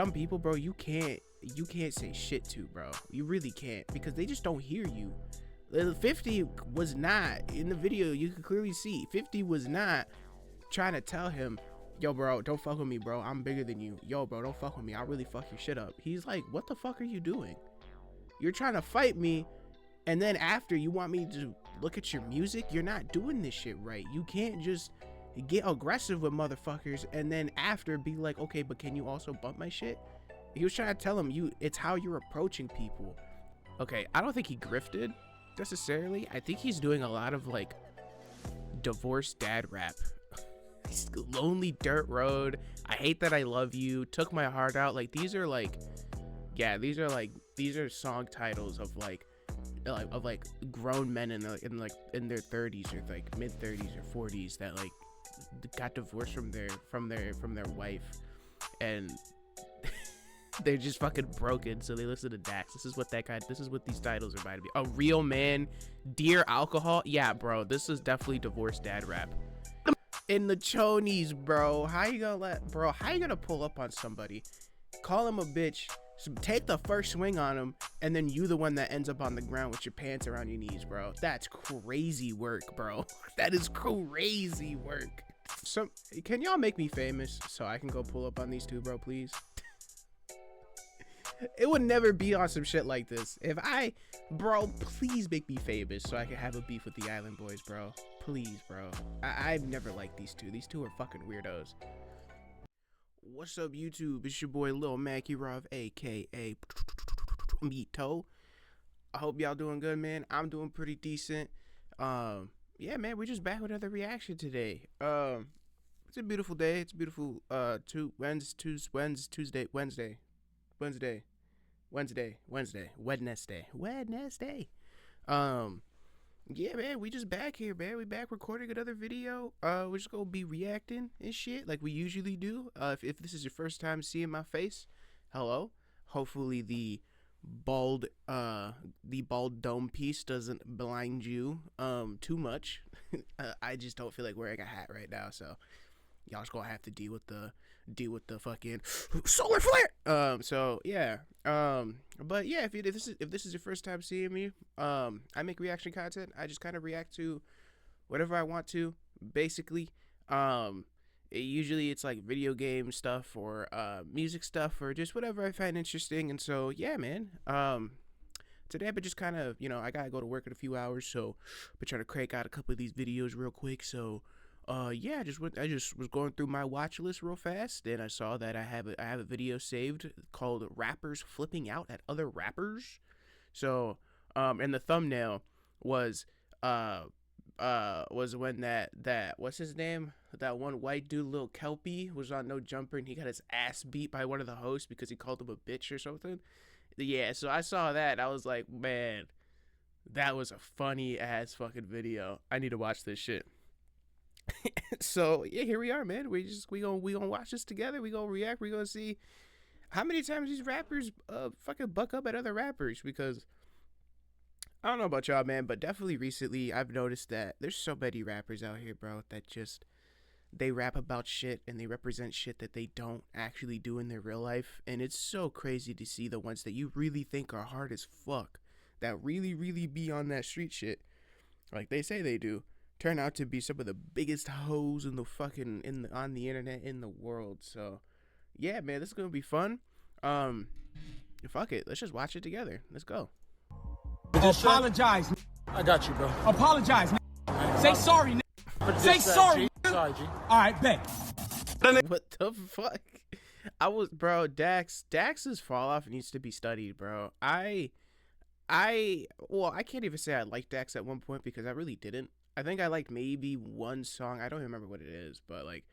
Some people, bro, you can't say shit to, bro. You really can't, because they just don't hear you. 50 was not in the video. You can clearly see 50 was not trying to tell him, yo, bro, don't fuck with me, bro. I'm bigger than you. Yo, bro, don't fuck with me. I'll really fuck your shit up. He's like, what the fuck are you doing? You're trying to fight me, and then after you want me to look at your music? You're not doing this shit right. You can't just get aggressive with motherfuckers and then after be like, okay, but can you also bump my shit? He was trying to tell him, it's how you're approaching people. Okay, I don't think he grifted necessarily. I think he's doing a lot of like divorced dad rap. Lonely dirt road, I hate that I love you, took my heart out. Like these are song titles of like grown men in their 30s or like mid 30s or 40s that like got divorced from their wife, and they're just fucking broken, so they listen to Dax. This is what these titles are about to be. A real man, dear alcohol. Yeah, bro, this is definitely divorced dad rap. In the chonies, bro. How you gonna pull up on somebody, call him a bitch, take the first swing on him, and then you the one that ends up on the ground with your pants around your knees, bro? That's crazy work, bro. That is crazy work. So can y'all make me famous so I can go pull up on these two, bro, please? It would never be on some shit like this. Bro, please make me famous so I can have a beef with the Island Boys, bro. Please, bro. I've never liked these two. These two are fucking weirdos. What's up, YouTube? It's your boy Lil Makarov, aka Mito. I hope y'all doing good, man. I'm doing pretty decent. Yeah, man, we're just back with another reaction today. It's a beautiful day. It's a beautiful Wednesday. Yeah, man, we just back here, man. We back recording another video. We're just gonna be reacting and shit like we usually do. If this is your first time seeing my face, hello. Hopefully the bald dome piece doesn't blind you too much. I just don't feel like wearing a hat right now, so y'all just gonna have to deal with the fucking solar flare. So yeah. But yeah, if this is your first time seeing me, I make reaction content. I just kind of react to whatever I want to, basically. Usually it's like video game stuff or music stuff or just whatever I find interesting. And so yeah, man. Today I've been just kind of, I gotta go to work in a few hours, so I've been trying to crank out a couple of these videos real quick. So yeah, I just was going through my watch list real fast, and I saw that I have a video saved called "Rappers Flipping Out at Other Rappers." So and the thumbnail was when that what's his name, that one white dude, Lil Kelpie, was on No Jumper, and he got his ass beat by one of the hosts because he called him a bitch or something. Yeah, so I saw that and I was like, man, that was a funny ass fucking video. I need to watch this shit. So yeah, here we are, man. We gonna watch this together. We gonna react. We gonna see how many times these rappers fucking buck up at other rappers, because I don't know about y'all, man, but definitely recently I've noticed that there's so many rappers out here, bro, that just they rap about shit and they represent shit that they don't actually do in their real life, and it's so crazy to see the ones that you really think are hard as fuck, that really be on that street shit like they say they do, turn out to be some of the biggest hoes in the fucking on the internet in the world. So yeah, man, this is gonna be fun. Fuck it, let's just watch it together. Let's go. Apologize. I got you, bro. Apologize. Say sorry. Say sorry. Sorry, G. All right, bet. What the fuck? Dax's fall off needs to be studied, bro. I can't even say I liked Dax at one point, because I really didn't. I think I liked maybe one song. I don't remember what it is, but like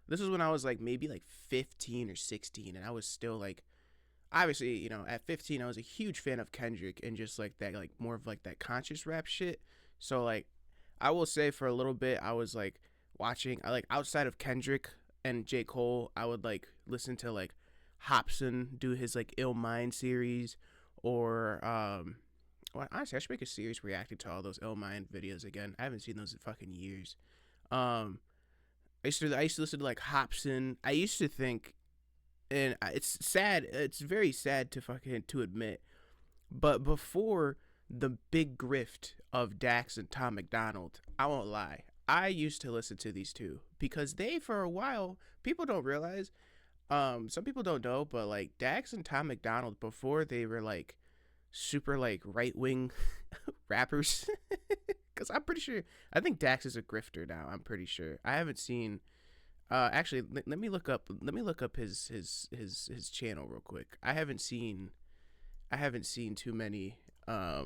this was when I was like maybe like 15 or 16, and I was still like, obviously, at 15 I was a huge fan of Kendrick and just like that, like more of like that conscious rap shit. So like I will say for a little bit I was like watching, I like outside of Kendrick and J. Cole, I would like listen to like Hopsin do his like Ill Mind series, or well, honestly, I should make a series reacting to all those Ill Mind videos again. I haven't seen those in fucking years. I used to listen to like Hopsin. I used to think and it's sad. It's very sad to admit. But before the big grift of Dax and Tom MacDonald, I won't lie, I used to listen to these two because they, for a while, people don't realize, some people don't know, but like Dax and Tom MacDonald, before they were like super like right-wing rappers, because I'm pretty sure, I think Dax is a grifter now. I'm pretty sure. I haven't seen. Actually, let me look up his channel real quick. I haven't seen too many. I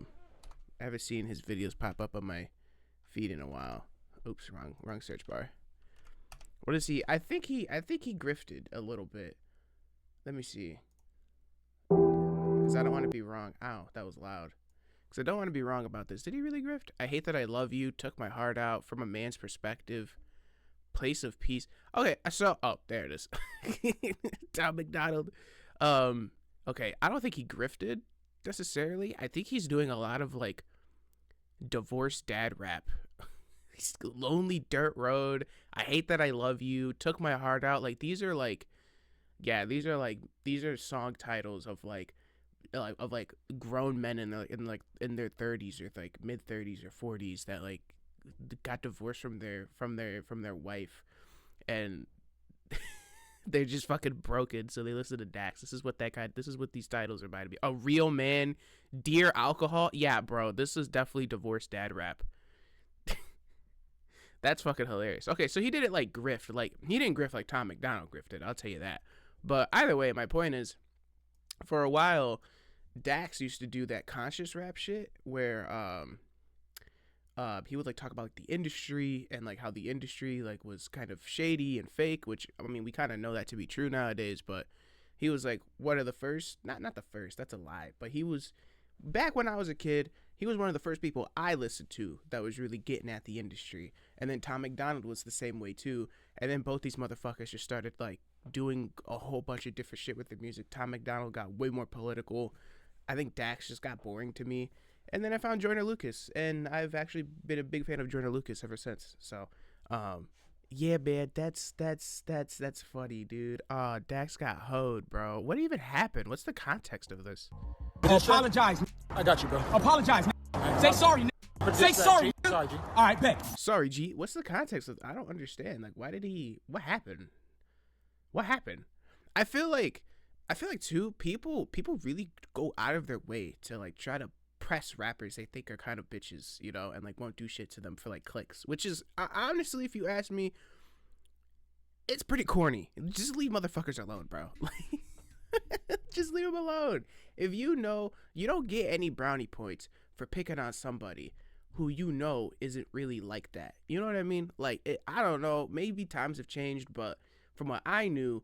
haven't seen his videos pop up on my feed in a while. Oops, wrong search bar. What is he? I think he grifted a little bit. Let me see. Because I don't want to be wrong. Ow, that was loud. Because I don't want to be wrong about this. Did he really grift? I hate that I love you. Took my heart out from a man's perspective. Place of peace. Okay, so there it is. Tom MacDonald. Okay, I don't think he grifted necessarily. I think he's doing a lot of like divorced dad rap. He's Lonely Dirt Road. I hate that I love you. Took my heart out. Like these are song titles of like grown men in their 30s or like mid 30s or 40s that like got divorced from their wife, and they're just fucking broken, so they listen to Dax. This is what these titles are about to be. A Real Man, Dear Alcohol. Yeah, bro, this is definitely divorced dad rap. That's fucking hilarious. Okay, so he didn't like grift, like he didn't grift like Tom MacDonald grifted, I'll tell you that. But either way, my point is, for a while, Dax used to do that conscious rap shit where he would like talk about like the industry and like how the industry like was kind of shady and fake, which I mean we kind of know that to be true nowadays, but he was like one of the first, not the first, that's a lie, but he was, back when I was a kid, he was one of the first people I listened to that was really getting at the industry. And then Tom MacDonald was the same way too. And then both these motherfuckers just started like doing a whole bunch of different shit with their music. Tom MacDonald got way more political. I think Dax just got boring to me. And then I found Joyner Lucas, and I've actually been a big fan of Joyner Lucas ever since. So, yeah, man, that's funny, dude. Dax got hoed, bro. What even happened? What's the context of this? Apologize. I got you, bro. Apologize. Say sorry. Say sorry. Sorry, G. All right, bet. Sorry, G. What's the context of? I don't understand. Like, why did he? What happened? What happened? I feel like too, people really go out of their way to like try to press rappers they think are kind of bitches, you know, and like won't do shit to them for like clicks, which is honestly, if you ask me, it's pretty corny. Just leave motherfuckers alone, bro. Like, just leave them alone. If you know, you don't get any brownie points for picking on somebody who you know isn't really like that. You know what I mean? Like, I don't know, maybe times have changed, but from what I knew,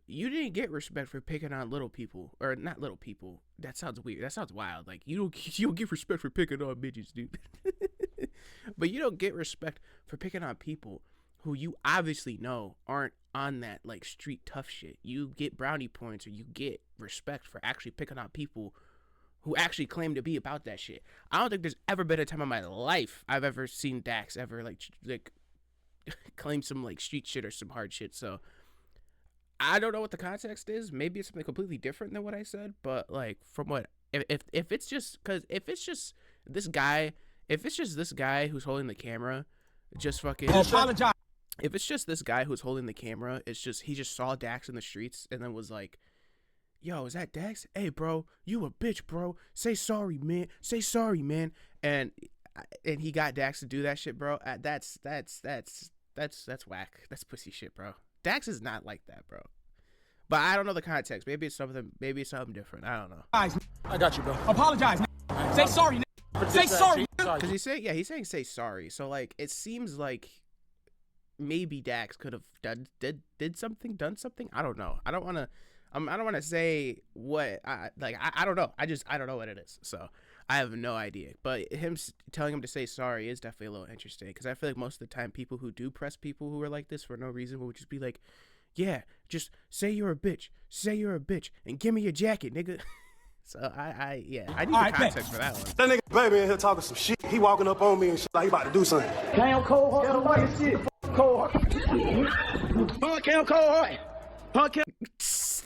you didn't get respect for picking on little people, or not little people. That sounds weird. That sounds wild. Like you don't get respect for picking on bitches, dude. But you don't get respect for picking on people who you obviously know aren't on that like street tough shit. You get brownie points, or you get respect for actually picking on people who actually claim to be about that shit. I don't think there's ever been a time in my life I've ever seen Dax ever like claim some like street shit or some hard shit. So I don't know what the context is. Maybe it's something completely different than what I said, but like from what, if it's just, because if it's just this guy who's holding the camera, just fucking apologize. If it's just this guy who's holding the camera, it's just, he just saw Dax in the streets and then was like, yo, is that Dax? Hey, bro, you a bitch, bro. Say sorry, man. Say sorry, man. And he got Dax to do that shit, bro. That's whack. That's pussy shit, bro. Dax is not like that, bro. But I don't know the context. Maybe it's something different. I don't know. I got you, bro. Apologize. Say sorry. Say sorry. Because he's saying say sorry. So like it seems like maybe Dax could have did something. I don't know. I don't want to say what I don't know. I don't know what it is. So I have no idea. But him telling him to say sorry is definitely a little interesting, because I feel like most of the time people who do press people who are like this for no reason would just be like, yeah, just say you're a bitch. Say you're a bitch and give me your jacket, nigga. So I need the context for that one. That nigga baby in here talking some shit. He walking up on me and shit like he about to do something. Cam cold hard, the white shit. Cold hard. Cam cold hard.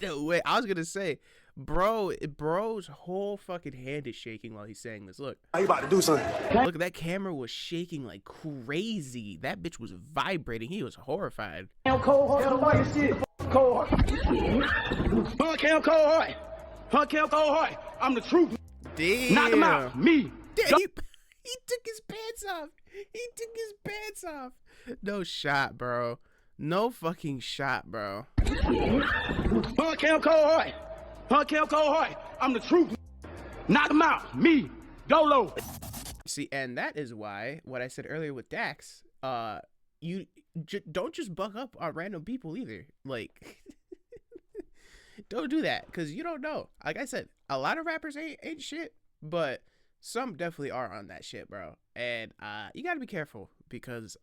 No way. I was gonna say, bro's whole fucking hand is shaking while he's saying this. Look, He about to do something. look, that camera was shaking like crazy. That bitch was vibrating. He was horrified. Cold heart, shit. Cold heart. Cam Cold Heart. Cam Cold Heart. I'm the truth. Damn. Knock him out. Me. Damn, he took his pants off. He took his pants off. No shot, bro. No fucking shot, bro. Cam Cold Heart. Cam Cold Heart. I'm the truth. Knock him out. Me. Dolo. See, and that is why what I said earlier with Dax, you don't just buck up on random people either. Like, don't do that, because you don't know. Like I said, a lot of rappers ain't shit, but some definitely are on that shit, bro. And you gotta be careful, because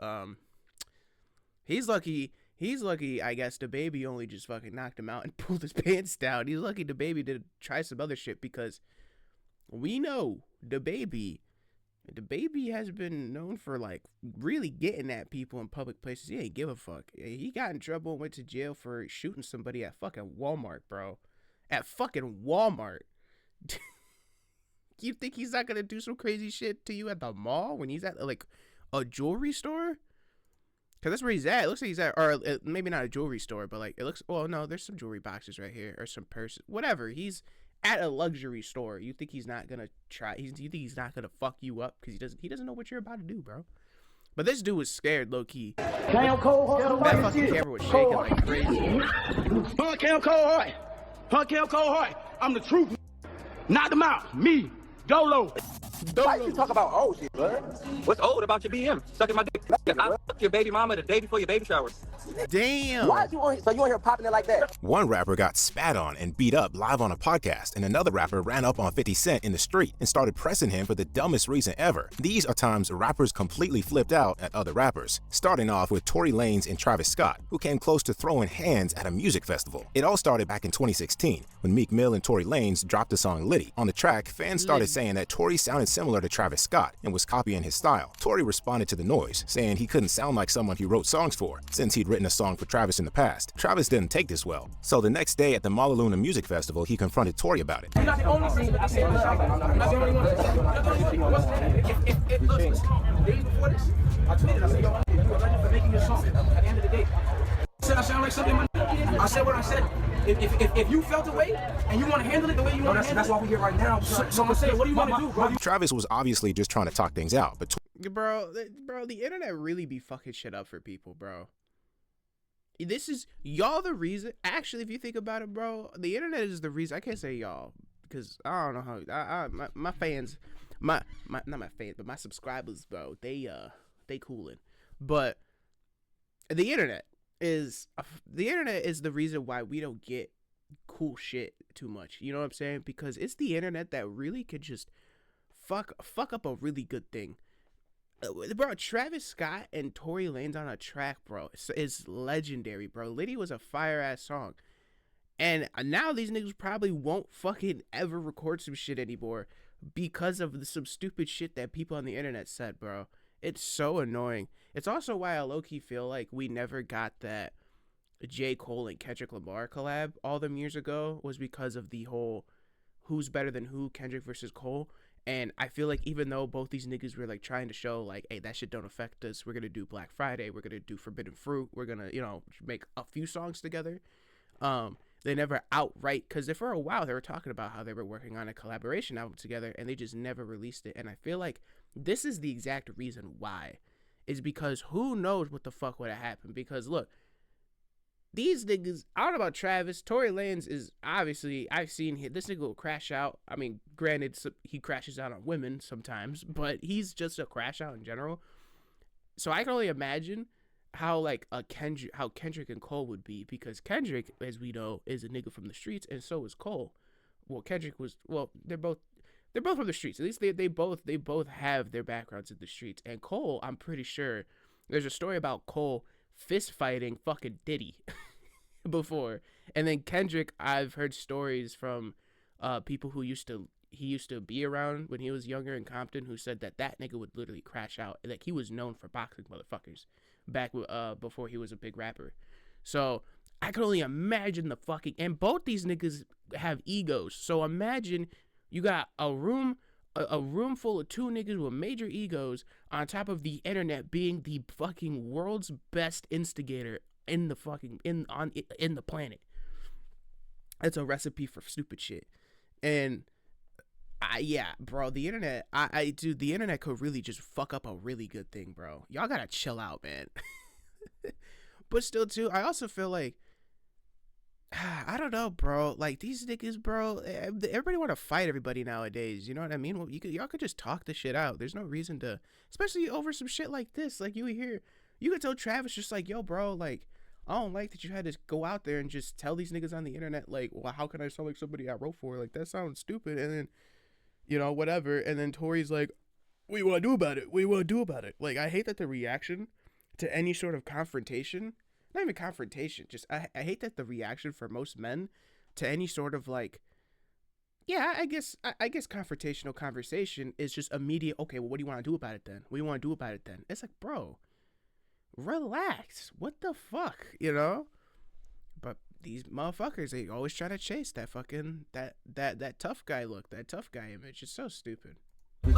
he's lucky, I guess, the baby only just fucking knocked him out and pulled his pants down. He's lucky the baby did try some other shit, because we know the baby has been known for, like, really getting at people in public places. He ain't give a fuck. He got in trouble and went to jail for shooting somebody at fucking Walmart, bro. At fucking Walmart. You think he's not gonna do some crazy shit to you at the mall when he's at, like, a jewelry store? Because that's where he's at. It looks like he's at, or maybe not a jewelry store, but, like, it looks, well, no, there's some jewelry boxes right here, or some purses, whatever. He's at a luxury store. You think he's not gonna try? You think he's not gonna fuck you up because he doesn't know what you're about to do, bro. But this dude was scared, low key. Cam Cold Heart. That fucking camera was shaking like crazy. Cam Cold Heart. Cam Cold Heart. I'm the truth. Knock him out. Me. Dolo. Why you talk about old shit, bro? What's old about your BM? Sucking my dick. I fucked your baby mama the day before your baby showers. Damn. Why is you on? So you on here popping it like that? One rapper got spat on and beat up live on a podcast, and another rapper ran up on 50 Cent in the street and started pressing him for the dumbest reason ever. These are times rappers completely flipped out at other rappers, starting off with Tory Lanez and Travis Scott, who came close to throwing hands at a music festival. It all started back in 2016 when Meek Mill and Tory Lanez dropped the song Litty. On the track, fans started saying that Tory sounded similar to Travis Scott and was copying his style. Tory responded to the noise, saying he couldn't sound like someone he wrote songs for, since he'd written a song for Travis in the past. Travis didn't take this well, so the next day at the Malaluna Music Festival, he confronted Tory about it. You're not the only thing that I said. I'm not the only one. Look, the days before this, I tweeted, I said, yo, you a legend for making your song. At the end of the day, I said I sound like something. I said what I said. If you felt the way and you want to handle it the way you want to handle it, that's why we're here right now. So I'm saying, what do you want to do, bro? Travis was obviously just trying to talk things out, but Bro, the internet really be fucking shit up for people, bro. This is y'all the reason. Actually, if you think about it, bro, the internet is the reason. I can't say y'all because I don't know how. My fans, not my fans, but my subscribers, bro. They coolin'. But the internet is the reason why we don't get cool shit too much. You know what I'm saying? Because it's the internet that really could just fuck up a really good thing. Bro, Travis Scott and Tory Lanez on a track, bro, is legendary, bro. Litty was a fire-ass song. And now these niggas probably won't fucking ever record some shit anymore because of some stupid shit that people on the internet said, bro. It's so annoying. It's also why I low-key feel like we never got that J. Cole and Kendrick Lamar collab all them years ago, was because of the whole who's better than who, Kendrick versus Cole. And I feel like even though both these niggas were like trying to show like, hey, that shit don't affect us. We're going to do Black Friday. We're going to do Forbidden Fruit. We're going to, you know, make a few songs together. They never outright, because for a while they were talking about how they were working on a collaboration album together and they just never released it. And I feel like this is the exact reason why, is because who knows what the fuck would have happened. Because look, these niggas, I don't know about Travis. Tory Lanez is obviously, I've seen this nigga will crash out. I mean, granted, he crashes out on women sometimes, but he's just a crash out in general. So I can only imagine how like Kendrick and Cole would be, because Kendrick, as we know, is a nigga from the streets, and so is Cole. Well, Kendrick was, they're both from the streets. At least they both have their backgrounds in the streets. And Cole, I'm pretty sure there's a story about Cole fist fighting fucking Diddy before. And then Kendrick, I've heard stories from people who he used to be around when he was younger in Compton, who said that nigga would literally crash out. Like, he was known for boxing motherfuckers back before he was a big rapper. So I can only imagine the fucking, and both these niggas have egos. So imagine you got a room full of two niggas with major egos on top of the internet being the fucking world's best instigator in the fucking in the planet. It's a recipe for stupid shit. And yeah, bro, the internet, dude, the internet could really just fuck up a really good thing, bro. Y'all gotta chill out, man. But still, too, I also feel like, I don't know, bro. Like, these niggas, bro, everybody want to fight everybody nowadays. You know what I mean? Well, y'all could just talk the shit out. There's no reason to, especially over some shit like this. Like, you could tell Travis just like, yo, bro, like, I don't like that you had to go out there and just tell these niggas on the internet, like, well, how can I sound like somebody I wrote for? Like, that sounds stupid. And then, you know, whatever. And then Tory's like, what do you want to do about it? What do you want to do about it? Like, I hate that the reaction to any sort of confrontation, not even confrontation, just I hate that the reaction for most men to any sort of like, yeah, I guess confrontational conversation is just immediate. Okay, well, what do you want to do about it then? What do you want to do about it then? It's like, bro, relax. What the fuck, you know? But these motherfuckers, they always try to chase that fucking that tough guy look, that tough guy image. It's so stupid. Days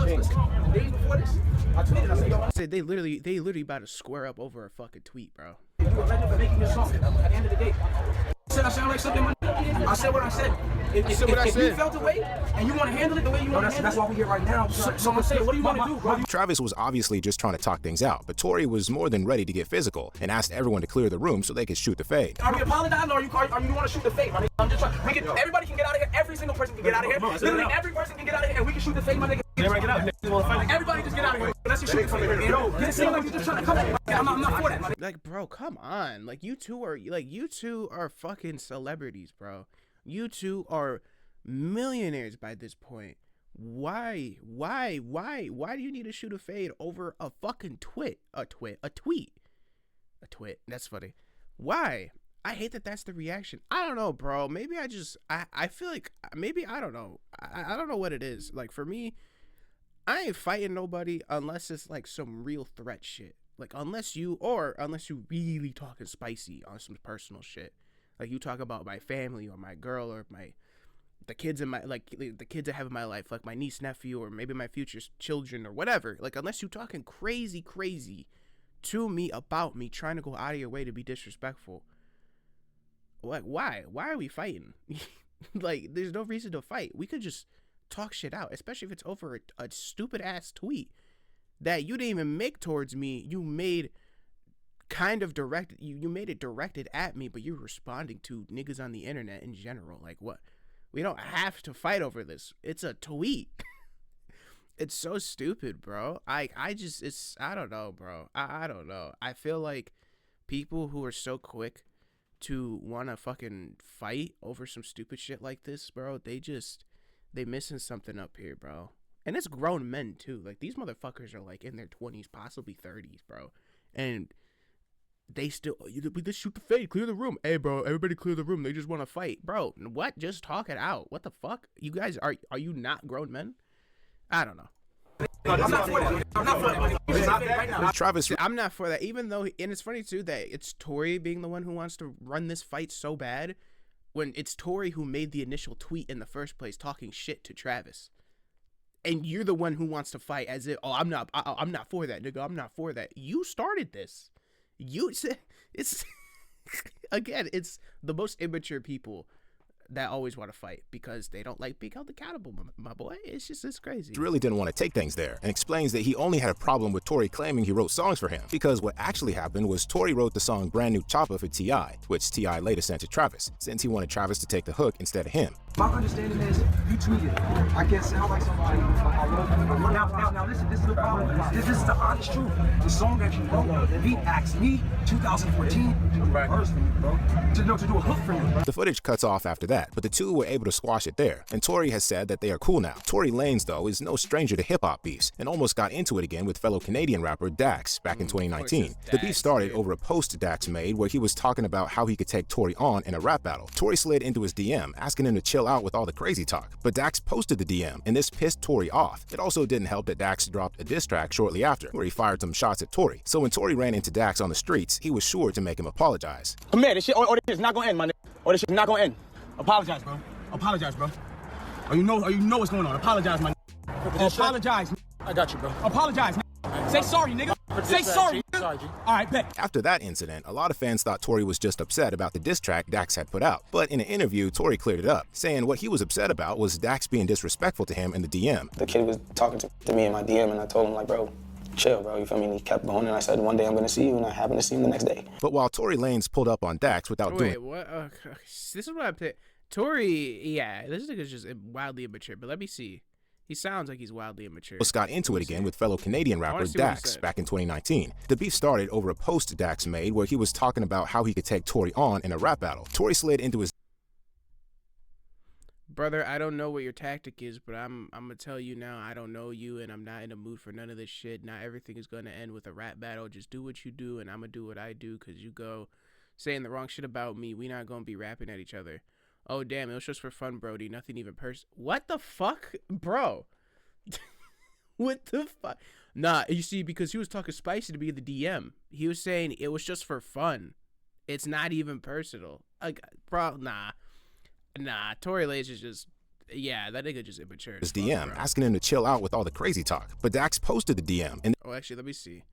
before this, I tweeted. I said, yo, I said they literally about to square up over a fucking tweet, bro. you a legend for making your song. At the end of the day, I said I sound like something. I said what I said. If you felt away and you want to handle it the way you want to handle it, that's why we're here right now. Someone say, what do you want to do, bro? Travis was obviously just trying to talk things out, but Tory was more than ready to get physical and asked everyone to clear the room so they could shoot the fade. Are we apologizing or you want to shoot the fade, my nigga? I'm just trying. Everybody can get out of here. Every single person can get out of here. Literally every person can get out of here and we can shoot the fade, my nigga. Everybody just get out of here. Let's just shoot the fade. It seems like you're just trying to come at me. I'm not for that, my nigga. Like, bro, come on. Like, you two are fucking celebrities, bro. You two are millionaires by this point. Why do you need to shoot a fade over a fucking tweet? That's funny. Why? I hate that that's the reaction. I don't know, bro. Maybe I feel like maybe, I don't know. I don't know what it is. Like, for me, I ain't fighting nobody unless it's like some real threat shit. Like, unless you really talking spicy on some personal shit. Like, you talk about my family or my girl or the kids in my, like, the kids I have in my life, like my niece, nephew, or maybe my future children or whatever. Like, unless you talking crazy to me about me, trying to go out of your way to be disrespectful. Like, why are we fighting? Like, there's no reason to fight. We could just talk shit out, especially if it's over a stupid ass tweet that you didn't even make towards me. You made kind of directed, you made it directed at me, but you're responding to niggas on the internet in general. Like, what? We don't have to fight over this. It's a tweet. It's so stupid, bro. I don't know, bro. I don't know. I feel like people who are so quick to want to fucking fight over some stupid shit like this, bro, they missing something up here, bro. And it's grown men, too. Like, these motherfuckers are, like, in their 20s, possibly 30s, bro. And they still, we just shoot the fade, clear the room. Hey, bro, everybody clear the room. They just want to fight. Bro, what? Just talk it out. What the fuck? You guys, are you not grown men? I don't know. I'm not for that. I'm not for that. Travis, I'm not for that, even though, and it's funny too that it's Tory being the one who wants to run this fight so bad, when it's Tory who made the initial tweet in the first place talking shit to Travis, and you're the one who wants to fight as if, oh, I'm not for that, nigga. I'm not for that. You started this. You said it's again, it's the most immature people that always want to fight because they don't like being held accountable, my boy. It's crazy. really didn't want to take things there and explains that he only had a problem with Tory claiming he wrote songs for him because what actually happened was Tory wrote the song Brand New Chopper for T.I., which T.I. later sent to Travis, since he wanted Travis to take the hook instead of him. My understanding is you tweeted. I can't sound like somebody who's like, I love you. Now listen, this is the problem. This is the honest truth. The song that you wrote, he asked me 2014 personally, bro, to do a hook for you. The footage cuts off after that, but the two were able to squash it there, and Tory has said that they are cool now. Tory Lanez, though, is no stranger to hip-hop beefs, and almost got into it again with fellow Canadian rapper Dax back in 2019. The beef started over a post Dax made where he was talking about how he could take Tory on in a rap battle. Tory slid into his DM, asking him to chill chill out with all the crazy talk, but Dax posted the DM, and this pissed Tory off. It also didn't help that Dax dropped a diss track shortly after, where he fired some shots at Tory. So when Tory ran into Dax on the streets, he was sure to make him apologize. Come here, this shit, or this shit's not gonna end, my nigga. Or this shit's not gonna end. Apologize, bro. Apologize, bro. Or you know what's going on. Apologize, my nigga. Apologize. I got you, bro. Apologize, nigga. Say sorry, nigga. Say sorry, nigga. All right, bet. After that incident, a lot of fans thought Tory was just upset about the diss track Dax had put out. But in an interview, Tory cleared it up, saying what he was upset about was Dax being disrespectful to him in the DM. The kid was talking to me in my DM, and I told him, like, bro, chill, bro, you feel me? And he kept going, and I said, one day I'm gonna see you, and I happened to see him the next day. But while Tory Lanez pulled up on Dax without doing... Wait, what? This is what I'm saying. Tory, yeah, this nigga's just wildly immature, but let me see. He sounds like he's wildly immature. Got into it again with fellow Canadian rapper Dax back in 2019. The beef started over a post Dax made where he was talking about how he could take Tory on in a rap battle. Tory slid into his... Brother, I don't know what your tactic is, but I'm gonna tell you now, I don't know you, and I'm not in the mood for none of this shit. Not everything is gonna end with a rap battle. Just do what you do, and I'm gonna do what I do, because you go saying the wrong shit about me. We not gonna be rapping at each other. Oh, damn, it was just for fun, Brody. Nothing even What the fuck? Bro. What the fuck? Nah, you see, because he was talking spicy to me in the DM. He was saying it was just for fun. It's not even personal. Like, bro, nah. Tory Lanez is just... Yeah, that nigga just immature. His DM, asking him to chill out with all the crazy talk. But Dax posted the DM. And oh, actually, let me see.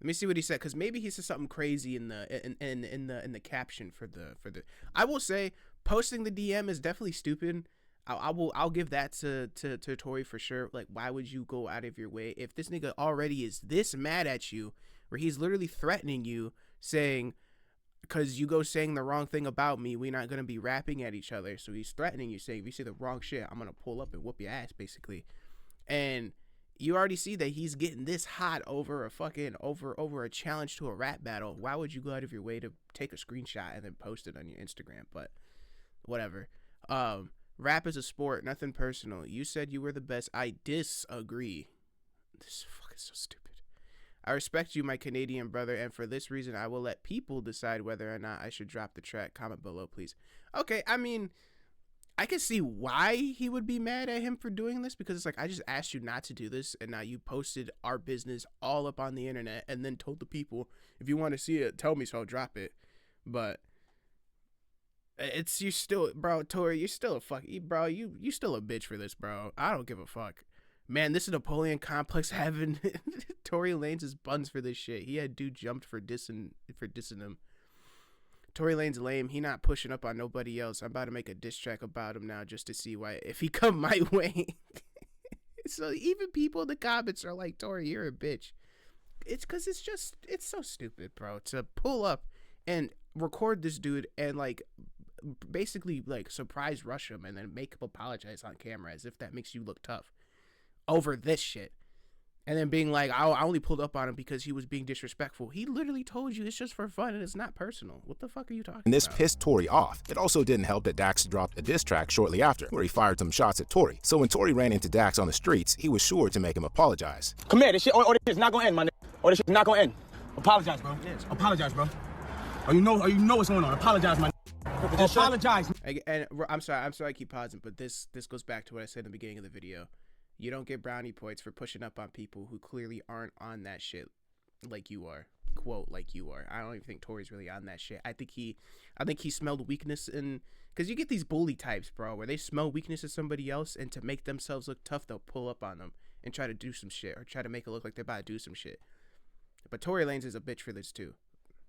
Let me see what he said, because maybe he said something crazy in the caption for the. I will say, posting the DM is definitely stupid. I'll give that to Tory for sure. Like, why would you go out of your way if this nigga already is this mad at you, where he's literally threatening you, saying, because you go saying the wrong thing about me, we're not gonna be rapping at each other. So he's threatening you, saying if you say the wrong shit, I'm gonna pull up and whoop your ass, basically. And you already see that he's getting this hot over a fucking over a challenge to a rap battle. Why would you go out of your way to take a screenshot and then post it on your Instagram? But whatever. Rap is a sport, nothing personal. You said you were the best. I disagree. This is fucking so stupid. I respect you, my Canadian brother, and for this reason, I will let people decide whether or not I should drop the track. Comment below, please. Okay, I mean, I can see why he would be mad at him for doing this, because it's like, I just asked you not to do this, and now you posted our business all up on the internet, and then told the people, if you want to see it, tell me so I'll drop it. But you still, bro, Tory, you're still a bro, you still a bitch for this, bro. I don't give a fuck. Man, this is Napoleon Complex having Tory Lanez's buns for this shit. He had dude jumped for dissing him. Tory Lanez lame. He not pushing up on nobody else. I'm about to make a diss track about him now just to see why, if he come my way. So even people in the comments are like, Tory, you're a bitch. It's because it's so stupid, bro, to pull up and record this dude and like basically like surprise rush him and then make him apologize on camera as if that makes you look tough over this shit. And then being like, I only pulled up on him because he was being disrespectful. He literally told you it's just for fun and it's not personal. What the fuck are you talking about? And this pissed Tory off. It also didn't help that Dax dropped a diss track shortly after, where he fired some shots at Tory. So when Tory ran into Dax on the streets, he was sure to make him apologize. Come here, this shit, or this shit's not gonna end, my nigga. Or this shit's not gonna end. Apologize, bro. Apologize, bro. Or you know what's going on. Apologize, my nigga. Apologize. And I'm sorry I keep pausing, but this goes back to what I said in the beginning of the video. You don't get brownie points for pushing up on people who clearly aren't on that shit like you are. Quote, like you are. I don't even think Tory's really on that shit. I think he smelled weakness in, because you get these bully types, bro, where they smell weakness in somebody else, and to make themselves look tough, they'll pull up on them and try to do some shit or try to make it look like they're about to do some shit. But Tory Lanez is a bitch for this too.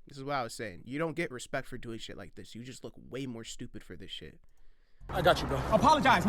This is what I was saying. You don't get respect for doing shit like this. You just look way more stupid for this shit. I got you, bro. Apologize.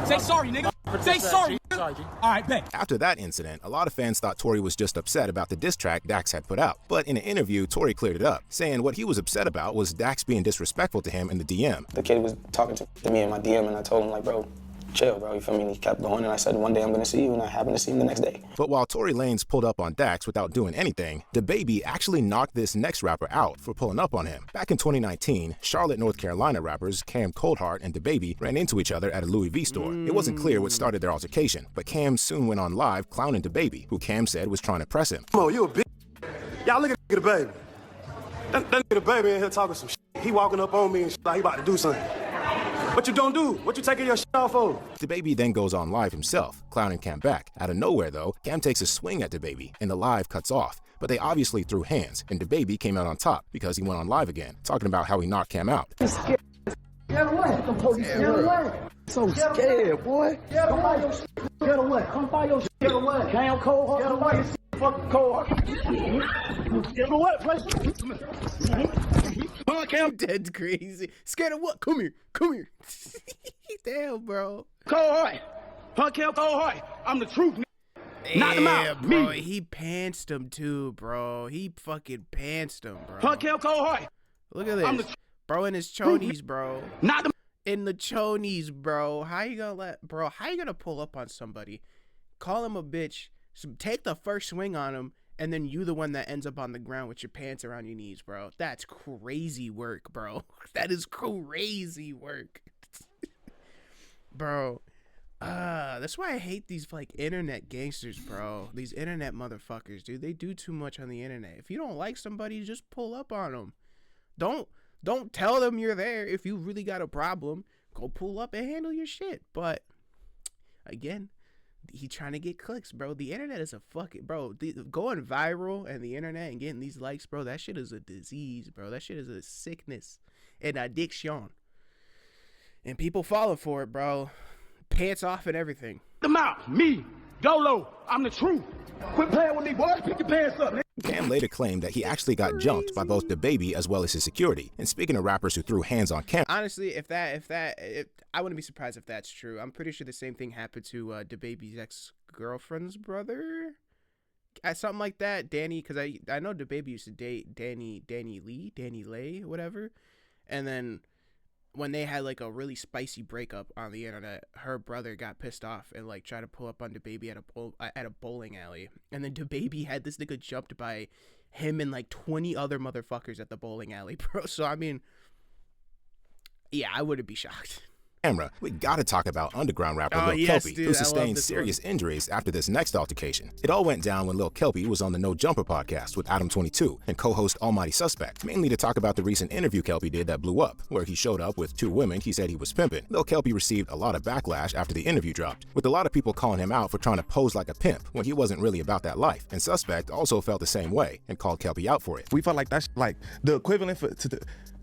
Say sorry, nigga. Say sorry. All right, bet. After that incident, a lot of fans thought Tory was just upset about the diss track Dax had put out. But in an interview, Tory cleared it up, saying what he was upset about was Dax being disrespectful to him in the DM. The kid was talking to me in my DM, and I told him, like, bro, chill, bro, you feel me? And he kept going, and I said, one day I'm gonna see you, and I happened to see him the next day. But while Tory Lanez pulled up on Dax without doing anything, DaBaby actually knocked this next rapper out for pulling up on him. Back in 2019, Charlotte, North Carolina rappers Cam Coldheart and DaBaby ran into each other at a Louis V store. It wasn't clear what started their altercation, but Cam soon went on live clowning DaBaby, who Cam said was trying to press him. Come on, you a bitch. Y'all look at the baby. That nigga the baby in here talking some shit. He walking up on me and shit like he about to do something. What you don't do? What you taking your shit off for? DaBaby then goes on live himself, clowning Cam back. Out of nowhere, though, Cam takes a swing at DaBaby, and the live cuts off. But they obviously threw hands, and DaBaby came out on top because he went on live again, talking about how he knocked Cam out. Get away. The police get away. So scared, boy. Get away. Get away. Come by your shit. Get away. Cam cold. Get away. Fucking cold. Get away, please. Cam dead's crazy. Scared of what? Come here. Come here. Damn, bro. Cold hard. Punk Cam cold hard. I'm the truth. Knock him out. Bro. Me. He pantsed him too, bro. He fucking pantsed him, bro. Punk Cam cold hard. Look at this. Bro, in his chonies, bro. Knock him. In the chonies, bro. How you gonna pull up on somebody, call him a bitch, take the first swing on him, and then you the one that ends up on the ground with your pants around your knees, bro? That's crazy work, bro. That is crazy work. Bro. That's why I hate these like internet gangsters, bro. These internet motherfuckers, dude. They do too much on the internet. If you don't like somebody, just pull up on them. Don't tell them you're there. If you really got a problem, go pull up and handle your shit. But again, he trying to get clicks, bro. The internet is a fucking, bro. Going viral and the internet and getting these likes, bro. That shit is a disease, bro. That shit is a sickness, an addiction, and people falling for it, bro. Pants off and everything. Them out. Me. Dolo. I'm the truth. Quit playing with me, boy. Pick your pants up, man. Cam later claimed that he actually got jumped by both DaBaby as well as his security. And speaking of rappers who threw hands on Cam, honestly, if I wouldn't be surprised if that's true. I'm pretty sure the same thing happened to DaBaby's ex-girlfriend's brother, something like that. Danny, because I know DaBaby used to date Danny Lay, whatever, and then when they had like a really spicy breakup on the internet, her brother got pissed off and like tried to pull up on DaBaby at a bowling alley, and then DaBaby had this nigga jumped by him and like 20 other motherfuckers at the bowling alley, bro. So I mean, yeah, I wouldn't be shocked. Camera, we gotta talk about underground rapper Lil yes, Kelpie, dude, who sustained serious injuries after this next altercation. It all went down when Lil Kelpie was on the No Jumper podcast with Adam22 and co-host Almighty Suspect, mainly to talk about the recent interview Kelpie did that blew up, where he showed up with two women he said he was pimping. Lil Kelpie received a lot of backlash after the interview dropped, with a lot of people calling him out for trying to pose like a pimp when he wasn't really about that life. And Suspect also felt the same way and called Kelpie out for it. We felt like that's like the equivalent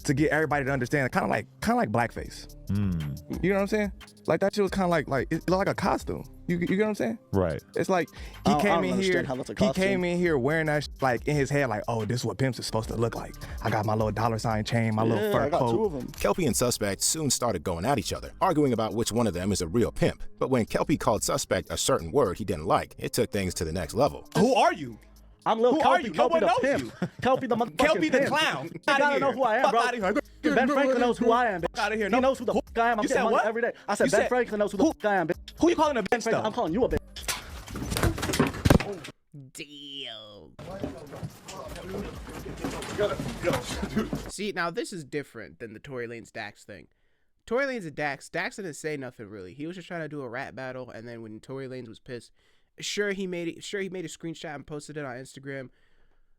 to get everybody to understand, kind of like blackface. You know what I'm saying? Like that shit was kind of like it looked like a costume. You get what I'm saying? Right. It's like he came in here wearing that like in his head, like, oh, this is what pimps is supposed to look like. I got my little $sign chain, my little fur coat. 2 of them. Kelpie and Suspect soon started going at each other, arguing about which one of them is a real pimp. But when Kelpie called Suspect a certain word he didn't like, it took things to the next level. Who are you? I'm Lil Kelpie. No one the knows pimp. you. Kelpie the motherfucking Kelpie the pimp. clown. You gotta know who I am, bro. Ben Franklin knows who I am, bitch. Out of here. He knows who the fuck I am. I'm You getting said money what? every day. I said Ben Franklin knows who the fuck I am, bitch. Who you calling a bitch though? I'm calling you a bitch. Damn. See, now this is different than the Tory Lanez Dax thing. Tory Lanez and Dax didn't say nothing really. He was just trying to do a rap battle, and then when Tory Lanez was pissed, sure he made a screenshot and posted it on Instagram.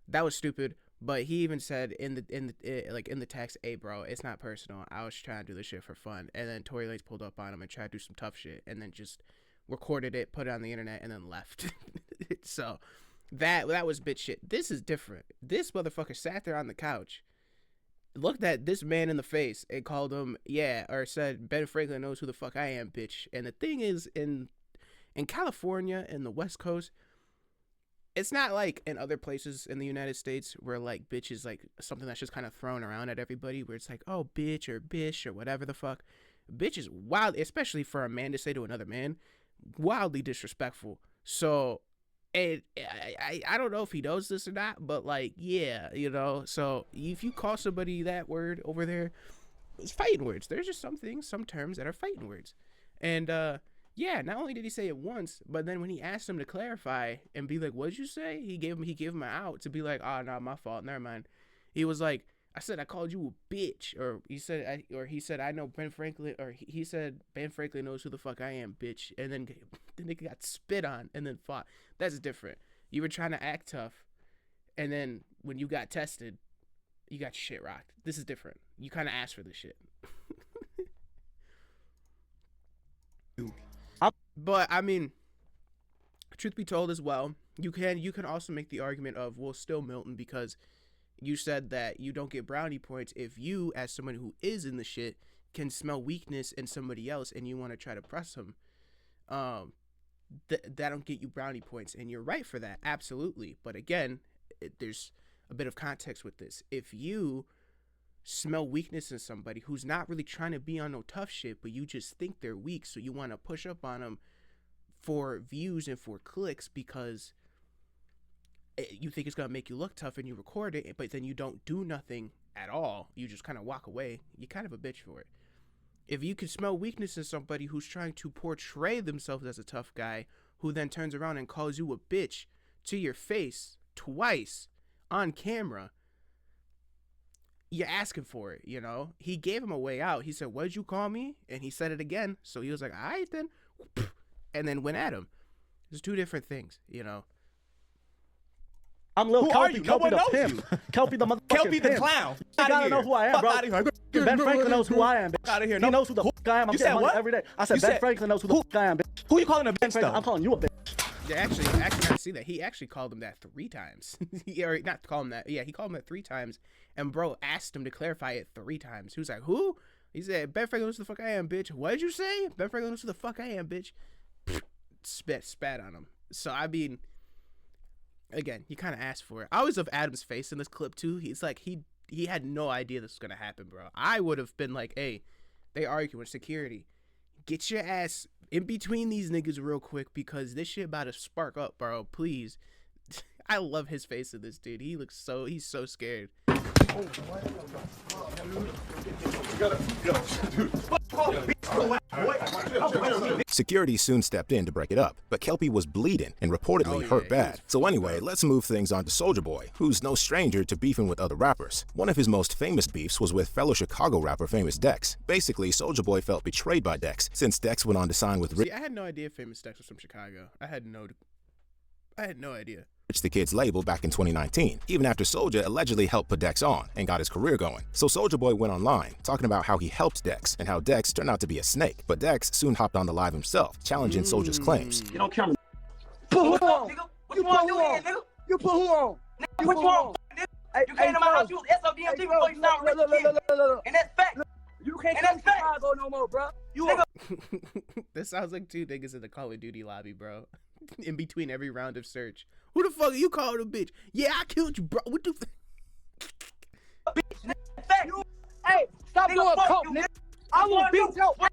That was stupid. But he even said in the text, "Hey, bro, it's not personal. I was trying to do this shit for fun." And then Tory Lanez pulled up on him and tried to do some tough shit, and then just recorded it, put it on the internet, and then left. So that was bitch shit. This is different. This motherfucker sat there on the couch, looked at this man in the face, and called him, or said, "Ben Franklin knows who the fuck I am, bitch." And the thing is, in California and the West Coast, it's not like in other places in the United States where like bitch is like something that's just kind of thrown around at everybody, where it's like, oh, bitch or bish or whatever the fuck. Bitch is wild, especially for a man to say to another man, wildly disrespectful. So I don't know if he knows this or not, but like, yeah, you know, so if you call somebody that word over there, it's fighting words. There's just some things, some terms that are fighting words. And yeah, not only did he say it once, but then when he asked him to clarify and be like, "What'd you say?" He gave him an out to be like, "Oh, no, my fault. Never mind." He was like, "I said I called you a bitch," or he said, "I know Ben Franklin," or he said, "Ben Franklin knows who the fuck I am, bitch." And then the nigga got spit on and then fought. That's different. You were trying to act tough, and then when you got tested, you got your shit rocked. This is different. You kind of asked for this shit. But I mean, truth be told as well, you can also make the argument of, well, still Milton, because you said that you don't get brownie points if you, as someone who is in the shit, can smell weakness in somebody else and you want to try to press them. That don't get you brownie points, and you're right for that, absolutely. But again, there's a bit of context with this. If you smell weakness in somebody who's not really trying to be on no tough shit, but you just think they're weak, so you want to push up on them for views and for clicks because you think it's going to make you look tough and you record it, but then you don't do nothing at all, you just kind of walk away, you're kind of a bitch for it. If you can smell weakness in somebody who's trying to portray themselves as a tough guy, who then turns around and calls you a bitch to your face twice on camera, you're asking for it, you know? He gave him a way out. He said, "What'd you call me?" And he said it again. So he was like, "All right then," and then went at him. There's two different things, you know? I'm Lil Kelpie, No one the knows pimp. you. Kelpie the motherfucking Kelpie the pimp. clown. You gotta know who I am, bro. Ben Franklin knows who I am, bitch. Outta here. He knows who the fuck I am. I'm You getting said money what? every day. I said You Ben said- Franklin knows who the fuck I am, bitch. Who you calling a bitch Franklin, though? I'm calling you a bitch. Yeah, actually, I didn't see that. He actually called him that 3 times. Or not call him that. Yeah, he called him that 3 times. And bro asked him to clarify it 3 times. He was like, "Who?" He said, "Ben Franklin knows who the fuck I am, bitch." "What did you say?" "Ben Franklin knows who the fuck I am, bitch." Spat on him. So I mean, again, he kind of asked for it. I always love Adam's face in this clip too. He's like, he had no idea this was gonna happen, bro. I would have been like, "Hey, they arguing with security. Get your ass in between these niggas real quick because this shit about to spark up, bro. Please." I love his face of this dude. He's so scared. Security soon stepped in to break it up, but Kelpie was bleeding and reportedly hurt bad. So anyway, let's move things on to Soulja Boy, who's no stranger to beefing with other rappers. One of his most famous beefs was with fellow Chicago rapper Famous Dex. Basically, Soulja Boy felt betrayed by Dex, since Dex went on to sign with See, I had no idea Famous Dex was from Chicago. I had no idea. Rich the Kid's label back in 2019, even after Soulja allegedly helped put Dex on and got his career going. So Soulja Boy went online, talking about how he helped Dex and how Dex turned out to be a snake. But Dex soon hopped on the live himself, challenging Soulja's claims. You don't count. Put who on? What you want to do then, nigga? You put who on? Nigga, what you want, nigga? You came to my house, you was SODMG before you sound rich kid. And that's fact. You can't And come that's to fact. Chicago no more, bro. You Nigga. This sounds like 2 niggas in the Call of Duty lobby, bro. In between every round of search. "Who the fuck are you calling a bitch?" "Yeah, I killed you, bro. What the Fact. Hey, stop Nigga, doing fuck coke, you. nigga. I will beat your ass.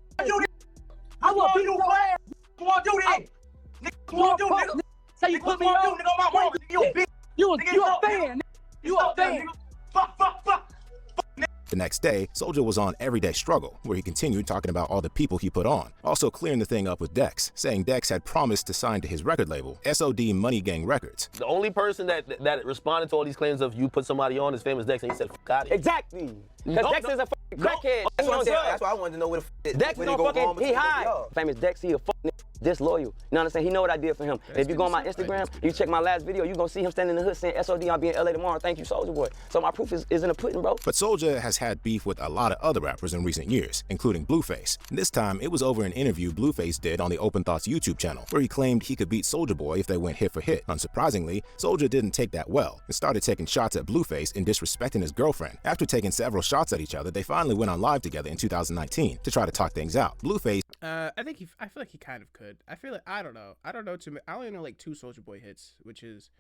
I will beat your ass. What you want to do then? Nigga, what you want to do, nigga? Say you Nigga, put what me you want to on. do, nigga, on my mama? You a bitch. You a Nigga, fan. You a fan. Fuck. The next day, Soulja was on Everyday Struggle, where he continued talking about all the people he put on, also clearing the thing up with Dex, saying Dex had promised to sign to his record label, SOD Money Gang Records. The only person that responded to all these claims of you put somebody on is Famous Dex, and he said, "Fuck out of here." Exactly. Because Dex is a fucking crackhead. That's what I'm saying. That's why I wanted to know where the Dex where don't they go fucking- wrong he between high. y'all. Famous Dex, he a fuck nigga, disloyal. You know what I'm saying? He know what I did for him. And if you go on my Instagram, you check my last video, you gonna see him standing in the hood saying, "SOD, I'll be in LA tomorrow. Thank you, Soulja Boy." So my proof is in the pudding, bro. But Soulja has had beef with a lot of other rappers in recent years, including Blueface. This time, it was over an interview Blueface did on the Open Thoughts YouTube channel, where he claimed he could beat Soulja Boy if they went hit for hit. Unsurprisingly, Soulja didn't take that well and started taking shots at Blueface and disrespecting his girlfriend. After taking several shots at each other, they finally went on live together in 2019 to try to talk things out. Blueface I feel like he kind of could. I feel like, I don't know I only know like 2 Soulja Boy hits, which is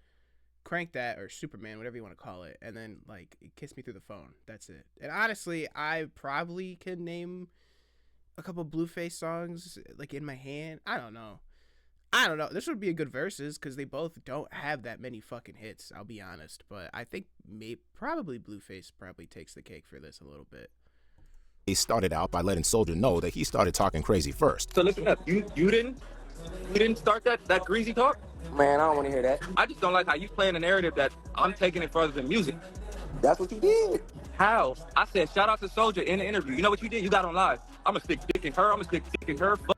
Crank That or Superman, whatever you want to call it, and then like Kiss Me Through the Phone. That's it. And honestly, I probably can name a couple Blueface songs like in my hand. I don't know. This would be a good versus because they both don't have that many fucking hits, I'll be honest. But I think probably Blueface probably takes the cake for this a little bit. He started out by letting Soulja know that he started talking crazy first. So listen up, you didn't start that greasy talk? Man, I don't want to hear that. I just don't like how you playing the narrative that I'm taking it further than music. That's what you did. How? I said shout out to Soulja in the interview. You know what you did? You got on live. I'm gonna stick dick in her. I'm gonna stick dick in her. Fuck.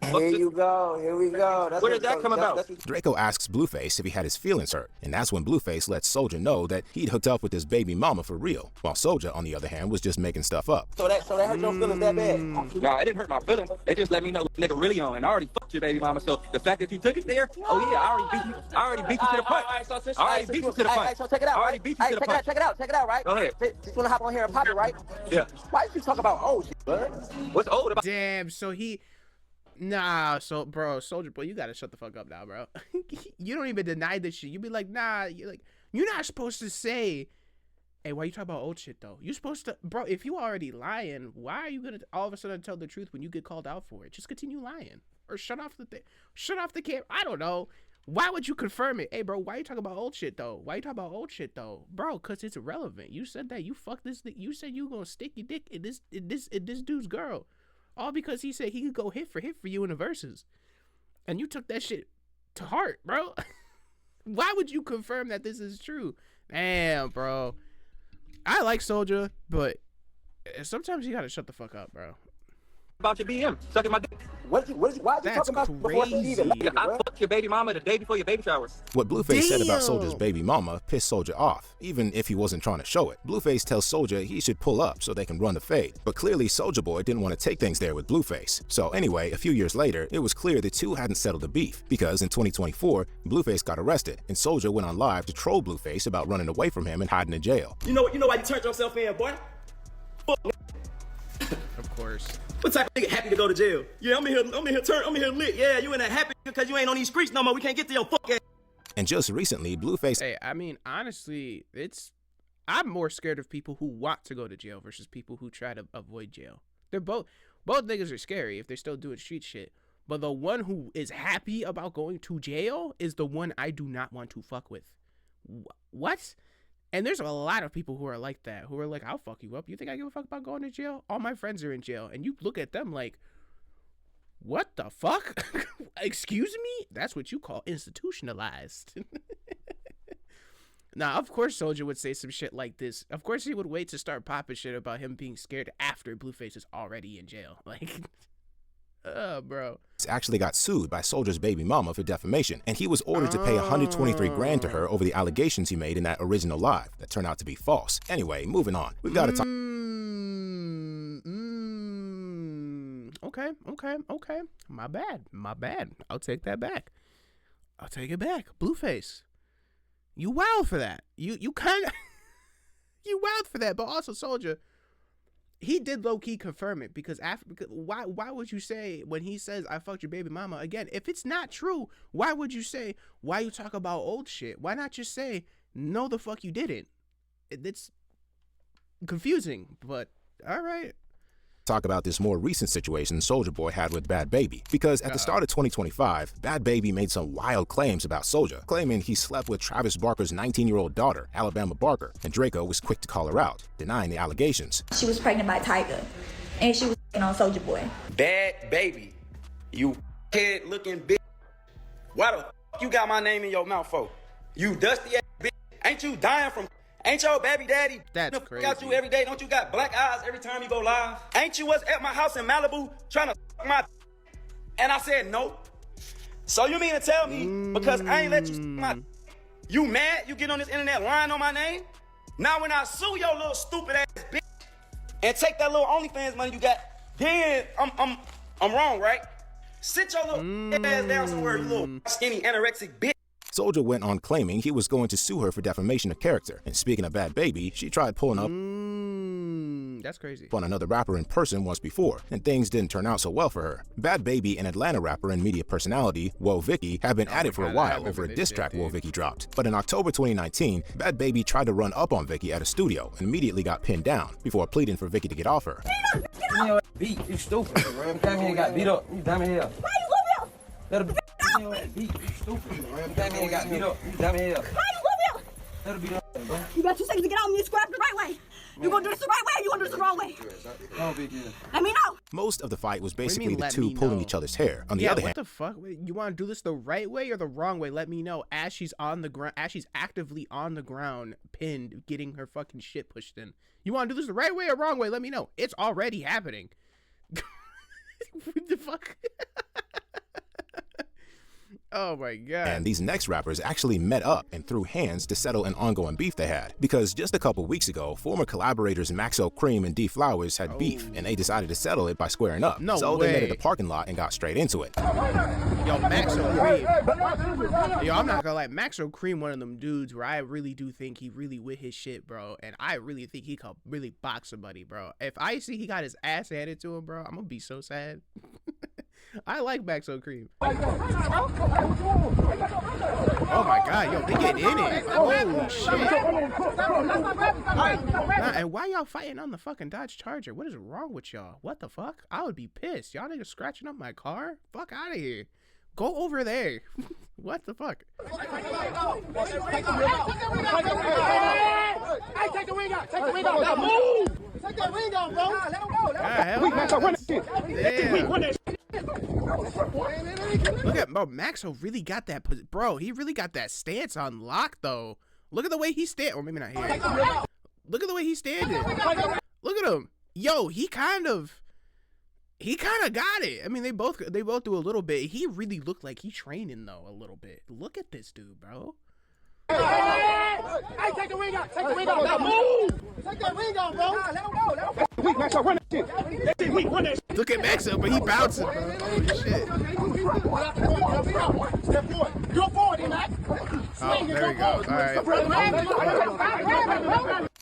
Here you go. Here we go. Where did that come about? Draco asks Blueface if he had his feelings hurt, and that's when Blueface lets Soulja know that he'd hooked up with his baby mama for real, while Soulja, on the other hand, was just making stuff up. So that hurt your feelings that bad? Nah, it didn't hurt my feelings. It just let me know nigga really on, and I already fucked your baby mama. So the fact that you took it there, oh yeah, I already beat you to the punch. I already beat you to the punch. So check it out, I right? already beat you to the punch. Check it out, right? Go ahead. Just wanna hop on here and pop it, right? Yeah. Why you talk about old shit, bud? What's old about? Damn, so he... Nah, so, bro, Soulja Boy, you gotta shut the fuck up now, bro. You don't even deny this shit. You be like, nah, you're not supposed to say, hey, why you talking about old shit, though? You're supposed to... Bro, if you already lying, why are you gonna all of a sudden tell the truth when you get called out for it? Just continue lying. Or shut off the thing. Shut off the camera. I don't know. Why would you confirm it? Hey, bro, why you talking about old shit, though? Why you talking about old shit, though? Bro, because it's irrelevant. You said that. You fucked this thing. You said you gonna stick your dick in this dude's girl. All because he said he could go hit for you in the verses. And you took that shit to heart, bro. Why would you confirm that this is true? Damn, bro. I like Soulja, but sometimes you gotta shut the fuck up, bro. About your BM, sucking my dick. Why are you talking about before she even I fucked your baby mama the day before your baby showers. What Blueface said about Soulja's baby mama pissed Soulja off, even if he wasn't trying to show it. Blueface tells Soulja he should pull up so they can run the fade, but clearly Soulja Boy didn't want to take things there with Blueface. So anyway, a few years later, it was clear the two hadn't settled the beef, because in 2024, Blueface got arrested, and Soulja went on live to troll Blueface about running away from him and hiding in jail. You know why you turned yourself in, boy? Of course. What type of nigga happy to go to jail? Yeah, I'm in here lit. Yeah, you in that happy because you ain't on these streets no more. We can't get to your fuck ass. And just recently, Blueface... Hey, I mean, honestly, I'm more scared of people who want to go to jail versus people who try to avoid jail. They're both niggas are scary if they're still doing street shit. But the one who is happy about going to jail is the one I do not want to fuck with. What? And there's a lot of people who are like that, who are like, I'll fuck you up. You think I give a fuck about going to jail? All my friends are in jail. And you look at them like, what the fuck? Excuse me? That's what you call institutionalized. Now, of course Soulja would say some shit like this. Of course he would wait to start popping shit about him being scared after Blueface is already in jail. Like, bro. Actually got sued by Soulja's baby mama for defamation, and he was ordered to pay 123 grand to her over the allegations he made in that original live that turned out to be false. Anyway, moving on. We've got to talk. Okay. My bad. I'll take that back. I'll take it back. Blueface. You wild for that. You kind of you wild for that, but also Soulja, he did low-key confirm it because why would you say when he says I fucked your baby mama again, if it's not true, why would you say why you talk about old shit? Why not just say no the fuck you didn't? It's confusing, but all right. Talk about this more recent situation Soulja Boy had with Bad Baby, because at the start of 2025, Bad Baby made some wild claims about Soulja, claiming he slept with Travis Barker's 19-year-old daughter, Alabama Barker, and Draco was quick to call her out, denying the allegations. She was pregnant by Tyga, and she was on Soulja Boy. Bad Baby, you head looking bitch. Why the fuck you got my name in your mouth for? You dusty ass bitch. Ain't you dying from... Ain't your baby daddy that's crazy. Got you every day? Don't you got black eyes every time you go live? Ain't you was at my house in Malibu trying to fuck my... And I said no. So you mean to tell me because I ain't let you my... You mad you get on this internet lying on my name? Now when I sue your little stupid ass bitch and take that little OnlyFans money you got, then I'm wrong, right? Sit your little ass down somewhere, you little skinny anorexic bitch. Soulja went on claiming he was going to sue her for defamation of character. And speaking of Bad Baby, she tried pulling up that's crazy. on another rapper in person once before, and things didn't turn out so well for her. Bad Baby and Atlanta rapper and media personality Woah Vicky have been at it for a while over a diss track Woah Vicky dropped. But in October 2019, Bad Baby tried to run up on Vicky at a studio and immediately got pinned down before pleading for Vicky to get off her. You beat, you stupid, bro. You came here and got beat up. You dumb here. Why you whoop him? That'll be beat, you stupid, bro. You came here and got beat up. You dumb here. Why you whoop him? That'll be up, bro. You got 2 seconds to get on me and scrap the right way. You gonna do this the right way or you gonna do this the wrong way? No big deal. Let me know. Most of the fight was do you basically mean, the let two me pulling know? each other's hair. On the Yeah, other what hand, the fuck? You want to do this the right way or the wrong way? Let me know. As she's on the ground, as she's actively on the ground, pinned, getting her fucking shit pushed in. You want to do this the right way or wrong way? Let me know. It's already happening. What the fuck? Oh my god. And these next rappers actually met up and threw hands to settle an ongoing beef they had. Because just a couple weeks ago, former collaborators Maxo Cream and D Flowers had beef, and they decided to settle it by squaring up. No so way. they met at the parking lot and got straight into it. Yo, Maxo Cream. Yo, I'm not gonna lie, Maxo Cream, one of them dudes where I really do think he really with his shit, bro. And I really think he could really box somebody, bro. If I see he got his ass handed to him, bro, I'm gonna be so sad. I like Maxo Cream. Oh my god, yo, they get in it. Holy shit. Nah, and why y'all fighting on the fucking Dodge Charger? What is wrong with y'all? What the fuck? I would be pissed. Y'all niggas scratching up my car? Fuck out of here. Go over there. What the fuck? Hey, take the ring out. Take the ring out. Now move. Take that ring out, bro. Let him go. Look at bro, Maxo really got that. Bro, he really got that stance on lock though. Look at the way he stand. Or maybe not here. Look at the way he's standing. Look at him. Yo, he kind of got it. I mean, they both do a little bit. He really looked like he training though a little bit. Look at this dude, bro. Hey, take the ring out. Take the ring out. Now move. Take that ring out, bro. Let him go. Let him go. Weak, Maxo, run that shit. That's it, weak, run that shit. Look at Maxo, but he bouncing, bro. Holy shit. Step forward. Go forward, Max. Oh, there we go. All right.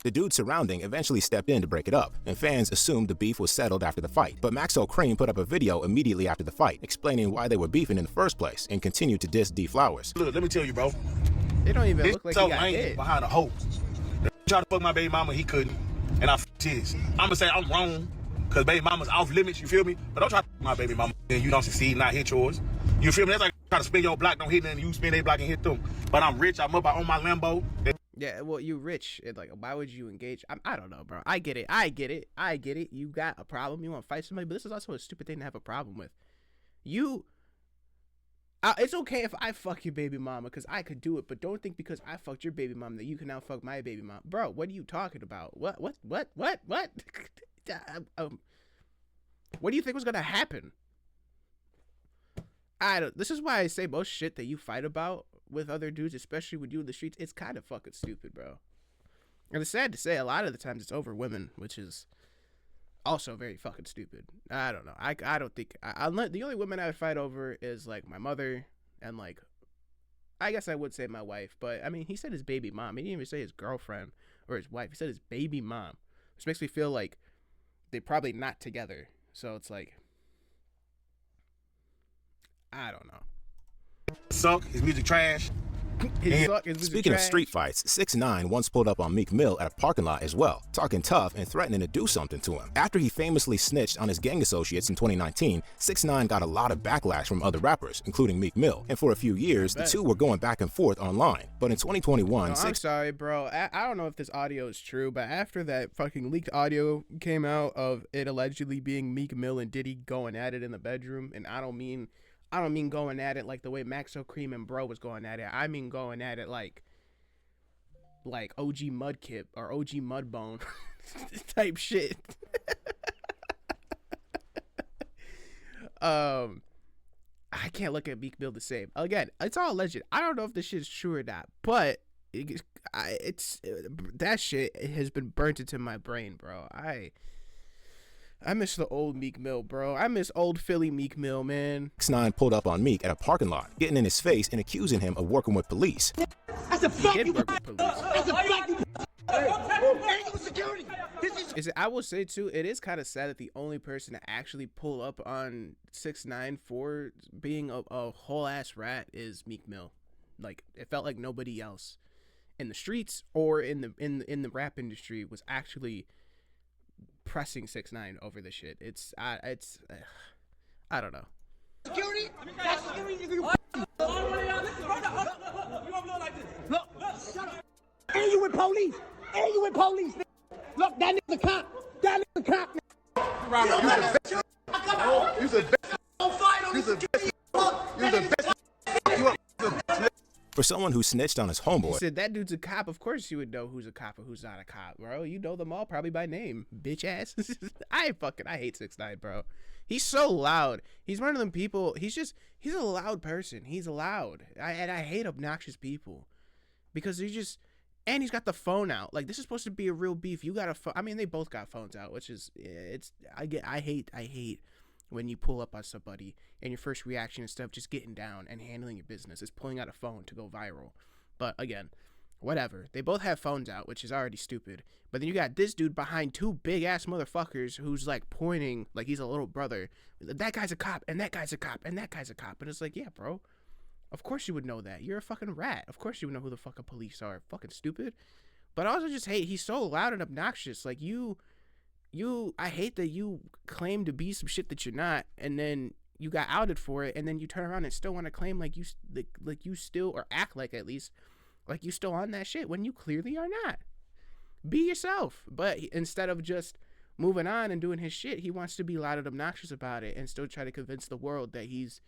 The dude surrounding eventually stepped in to break it up, and fans assumed the beef was settled after the fight. But Maxo Cream put up a video immediately after the fight, explaining why they were beefing in the first place, and continued to diss D Flowers. Look, let me tell you, bro. They don't even This look like so he got angry hit. behind a hoe. Tried to fuck my baby mama, he couldn't, and I f***ed his. I'ma say I'm wrong, cause baby mama's off limits, you feel me? But don't try to fuck my baby mama, and you don't succeed and not hit yours. You feel me? That's like trying to spin your block, don't hit them, and you spin their block and hit them. But I'm rich, I'm up, I own my Lambo. Yeah, well, you rich. Like, why would you engage? I don't know, bro. I get it. You got a problem. You want to fight somebody, but this is also a stupid thing to have a problem with. It's okay if I fuck your baby mama, because I could do it, but don't think because I fucked your baby mama that you can now fuck my baby mama. Bro, what are you talking about? What? What do you think was going to happen? This is why I say most shit that you fight about with other dudes, especially with you in the streets, it's kind of fucking stupid, bro. And it's sad to say, a lot of the times it's over women, which is also very fucking stupid. I don't know. I don't think the only women I would fight over is like my mother and like, I guess I would say my wife, but I mean, he said his baby mom. He didn't even say his girlfriend or his wife. He said his baby mom, which makes me feel like they're probably not together. So it's like, I don't know. Suck, his music trash. Speaking of street fights, 6ix9ine once pulled up on Meek Mill at a parking lot as well, talking tough and threatening to do something to him. After he famously snitched on his gang associates in 2019, 6ix9ine got a lot of backlash from other rappers, including Meek Mill, and for a few years, the two were going back and forth online. But in 2021, I'm sorry, bro. I don't know if this audio is true, but after that fucking leaked audio came out of it allegedly being Meek Mill and Diddy going at it in the bedroom, and I don't mean going at it like the way Maxo Cream and Bro was going at it. I mean going at it like OG Mudkip or OG Mudbone type shit. I can't look at Meek Mill the same. Again, it's all alleged. I don't know if this shit is true or not, but that shit has been burnt into my brain, bro. I miss the old Meek Mill, bro. I miss old Philly Meek Mill, man. 6ix9ine pulled up on Meek at a parking lot, getting in his face and accusing him of working with police. I said, fuck you. I said, fuck you. Security. I will say, too, it is kind of sad that the only person to actually pull up on 6ix9ine for being a whole-ass rat is Meek Mill. Like, it felt like nobody else in the streets or in the rap industry was actually pressing 6ix9ine over the shit. I don't know. Security? That's security. Look, shut up. And you with police. Look, that nigga's a cop. For someone who snitched on his He homeboy, said that dude's a cop. Of course you would know who's a cop and who's not a cop, bro. You know them all probably by name, bitch ass. I hate 6ix9ine, bro. He's so loud. He's one of them people. He's a loud person. He's loud. And I hate obnoxious people because and he's got the phone out. Like, this is supposed to be a real beef. You got a phone. I mean, they both got phones out, which is, I hate when you pull up on somebody and your first reaction instead of just getting down and handling your business is pulling out a phone to go viral. But again, whatever. They both have phones out, which is already stupid. But then you got this dude behind two big ass motherfuckers who's like pointing like he's a little brother. That guy's a cop, and that guy's a cop, and that guy's a cop. And it's like, yeah, bro. Of course you would know that. You're a fucking rat. Of course you would know who the fucking police are. Fucking stupid. But I also just hate he's so loud and obnoxious. Like I hate that you claim to be some shit that you're not, and then you got outed for it, and then you turn around and still want to claim like you still, or act like at least like you still on that shit when you clearly are not. Be yourself. But instead of just moving on and doing his shit, he wants to be loud and obnoxious about it and still try to convince the world that he's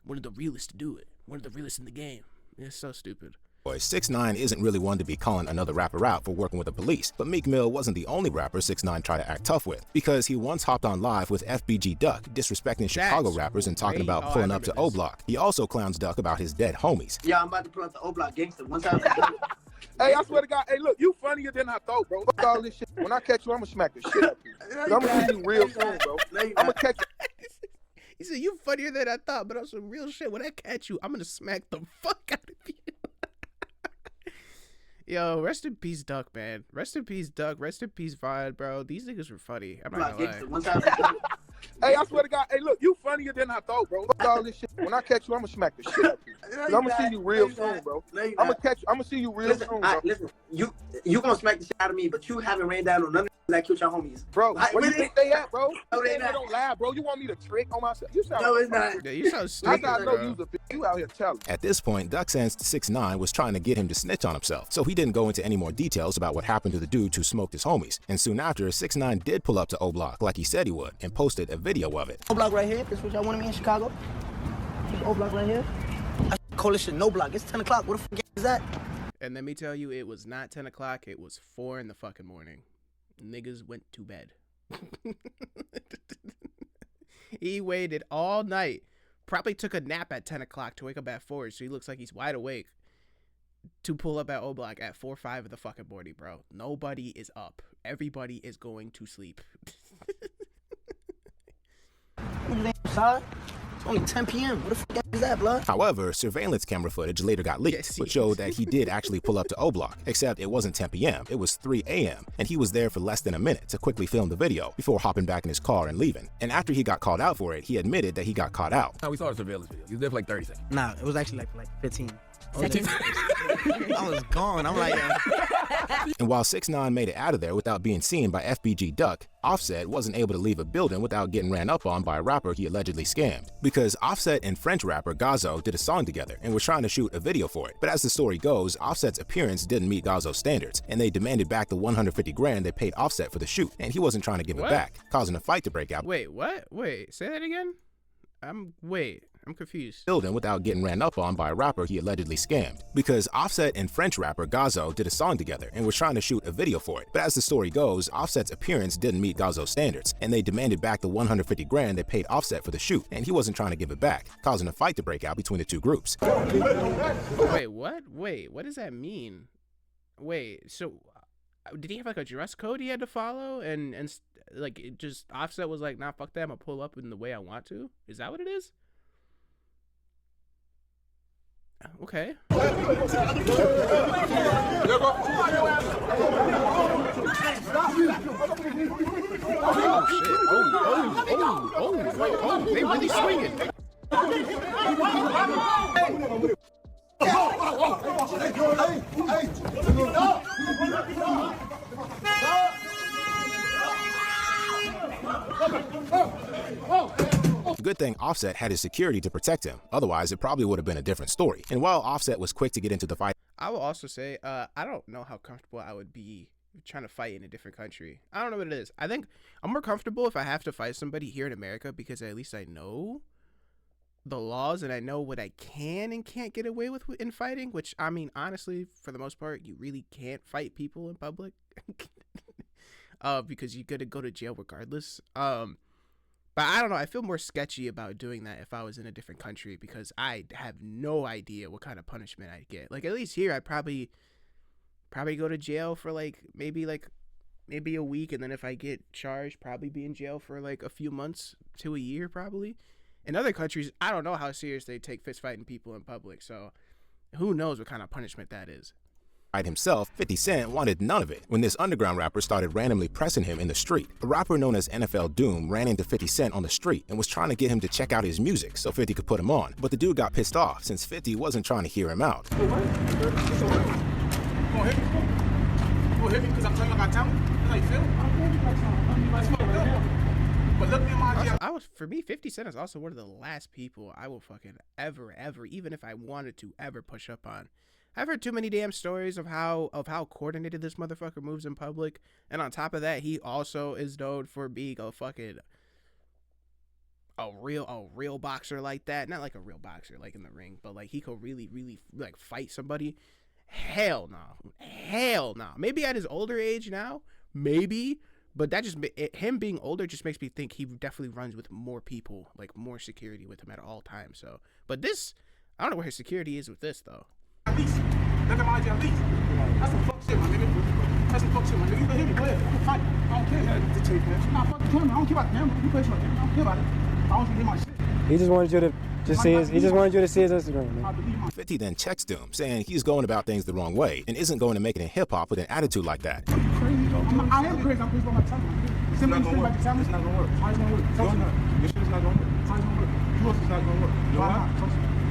one of the realest to do it, one of the realest in the game. It's so stupid. 6ix9ine isn't really one to be calling another rapper out for working with the police, but Meek Mill wasn't the only rapper 6ix9ine tried to act tough with, because he once hopped on live with FBG Duck, disrespecting Chicago rappers and talking about pulling up to O-Block. He also clowns Duck about his dead homies. Yeah, I'm about to pull up the O-Block gangster. One time. Hey, I swear to God, hey, look, you funnier than I thought, bro. Fuck all this shit. When I catch you, I'm gonna smack the shit out of you. I'm gonna see you real soon, bro. I'm gonna catch you. He said, you funnier than I thought, but on some real shit, when I catch you, I'm gonna smack the fuck out of you. Yo, rest in peace, Duck, man. Rest in peace, Duck. Rest in peace, Vod, bro. These niggas were funny. I'm not gonna lie. Hey, I swear to God, hey, look, you funnier than I thought, bro. Fuck all this shit. When I catch you, I'm gonna smack the shit out of you. I'm gonna see you real soon, bro. I'm gonna see you real soon, bro. Listen, you gonna smack the shit out of me, but you haven't ran down on none of that killed your homies. Bro, where you think they at, bro? No, they They not. don't lie, bro. You want me to trick on myself? You sound No, it's not. Yeah, you sound stupid, I know bro. you's a bitch. You out here telling. At this point, Duck sensed 6ix9ine was trying to get him to snitch on himself, so he didn't go into any more details about what happened to the dude who smoked his homies. And soon after, 6ix9ine did pull up to O-Block like he said he would, and posted a video of it. O-Block right here. This is what y'all wanted me in Chicago. This O-Block right here. I call this shit no block. It's 10 o'clock. What the fuck is that? And let me tell you, it was not 10 o'clock. It was 4 in the fucking morning. Niggas went to bed. He waited all night. Probably took a nap at 10 o'clock to wake up at 4, so he looks like he's wide awake to pull up at O-Block at 4 or 5 in the fucking morning, bro. Nobody is up. Everybody is going to sleep. It's only 10 p.m. What the fuck is that, blood? However, surveillance camera footage later got leaked, which showed that he did actually pull up to O-Block, except it wasn't 10 p.m., it was 3 a.m., and he was there for less than a minute to quickly film the video before hopping back in his car and leaving. And after he got called out for it, he admitted that he got caught out. We saw the surveillance video. He was there for like 30 seconds. Nah, it was actually like 15 seconds. I was gone. I'm like, And while 6ix9ine made it out of there without being seen by FBG Duck, Offset wasn't able to leave a building without getting ran up on by a rapper he allegedly scammed. Because Offset and French rapper Gazo did a song together and were trying to shoot a video for it. But as the story goes, Offset's appearance didn't meet Gazo's standards, and they demanded back the $150 grand they paid Offset for the shoot, and he wasn't trying to give it back, causing a fight to break out. Wait, what? Wait, say that again? I'm confused. Building without getting ran up on by a rapper he allegedly scammed. Because Offset and French rapper Gazo did a song together and were trying to shoot a video for it. But as the story goes, Offset's appearance didn't meet Gazo's standards, and they demanded back the $150 grand they paid Offset for the shoot, and he wasn't trying to give it back, causing a fight to break out between the two groups. Wait, what? Wait, what does that mean? Wait, so did he have like a dress code he had to follow, and like it just Offset was like, nah, fuck that, I'm gonna pull up in the way I want to? Is that what it is? Okay. Oh, they really swinging. Good thing Offset had his security to protect him, otherwise it probably would have been a different story. And while Offset was quick to get into the fight, I will also say, I don't know how comfortable I would be trying to fight in a different country. I don't know what it is. I think I'm more comfortable if I have to fight somebody here in America because at least I know the laws and I know what I can and can't get away with in fighting, which, I mean, honestly, for the most part, you really can't fight people in public because you're going to go to jail regardless. But I don't know. I feel more sketchy about doing that if I was in a different country because I have no idea what kind of punishment I'd get. Like, at least here, I'd probably go to jail for maybe a week, and then if I get charged, probably be in jail for like a few months to a year probably. In other countries, I don't know how serious they take fist fighting people in public, so who knows what kind of punishment that is. Himself, 50 Cent wanted none of it when this underground rapper started randomly pressing him in the street. A rapper known as NFL Doom ran into 50 Cent on the street and was trying to get him to check out his music so 50 could put him on, but the dude got pissed off since 50 wasn't trying to hear him out. You gonna hit me because I'm telling you I got talent? That's how you feel? That's fucked up. But look me in my also, for me, 50 Cent is also one of the last people I will fucking ever, even if I wanted to, ever push up on. I've heard too many damn stories of how coordinated this motherfucker moves in public, and on top of that, he also is known for being a real boxer like that. Not like a real boxer like in the ring, but like he could really like fight somebody. Hell no. Maybe at his older age now, maybe, but that just him being older just makes me think he definitely runs with more people, like more security with him at all times. So, but this, I don't know where his security is with this though. At least, look at my at least. That's some fuck shit, my nigga. That's some fuck shit, my nigga. You can hit me, go ahead. I'm gonna fight. I don't care. Nah, fuck the camera. I don't care about the camera. You play my camera. I don't care about it. I want you to hit my shit. He just wanted you to see his. He just wanted you to see his Instagram, man. 50 then checks Doom, saying he's going about things the wrong way and isn't going to make it in hip hop with an attitude like that. Are you crazy, though? I am crazy. I'm crazy about my talent. It's not gonna work. It's not gonna work. How is it gonna work? Tell me. Your shit is not gonna work. How is it gonna work? You know it's not gonna work. Why not?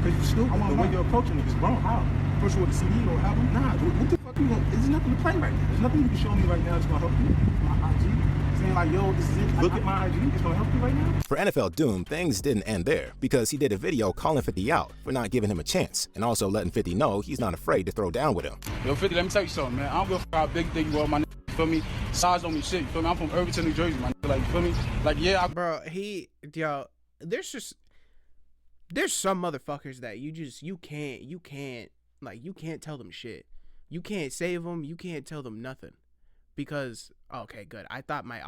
Because you're stupid. The way you're approaching it is wrong. How? Push you with the CD or album? Nah, what the fuck you gonna? There's nothing to play right now. There's nothing you can show me right now that's gonna help you. My IG. Saying like, yo, this is it. Look at my IG. It's gonna help you right now. For NFL Doom, things didn't end there because he did a video calling 50 out for not giving him a chance and also letting 50 know he's not afraid to throw down with him. Yo, 50, let me tell you something, man. I don't give a fuck how big you are, my nigga. You feel me? Size don't mean shit. You feel me? I'm from Irvington, New Jersey, my nigga. Like, you feel me? Like, yeah. Bro, there's some motherfuckers that you can't tell them shit. You can't save them. You can't tell them nothing. Because, okay, good. I thought my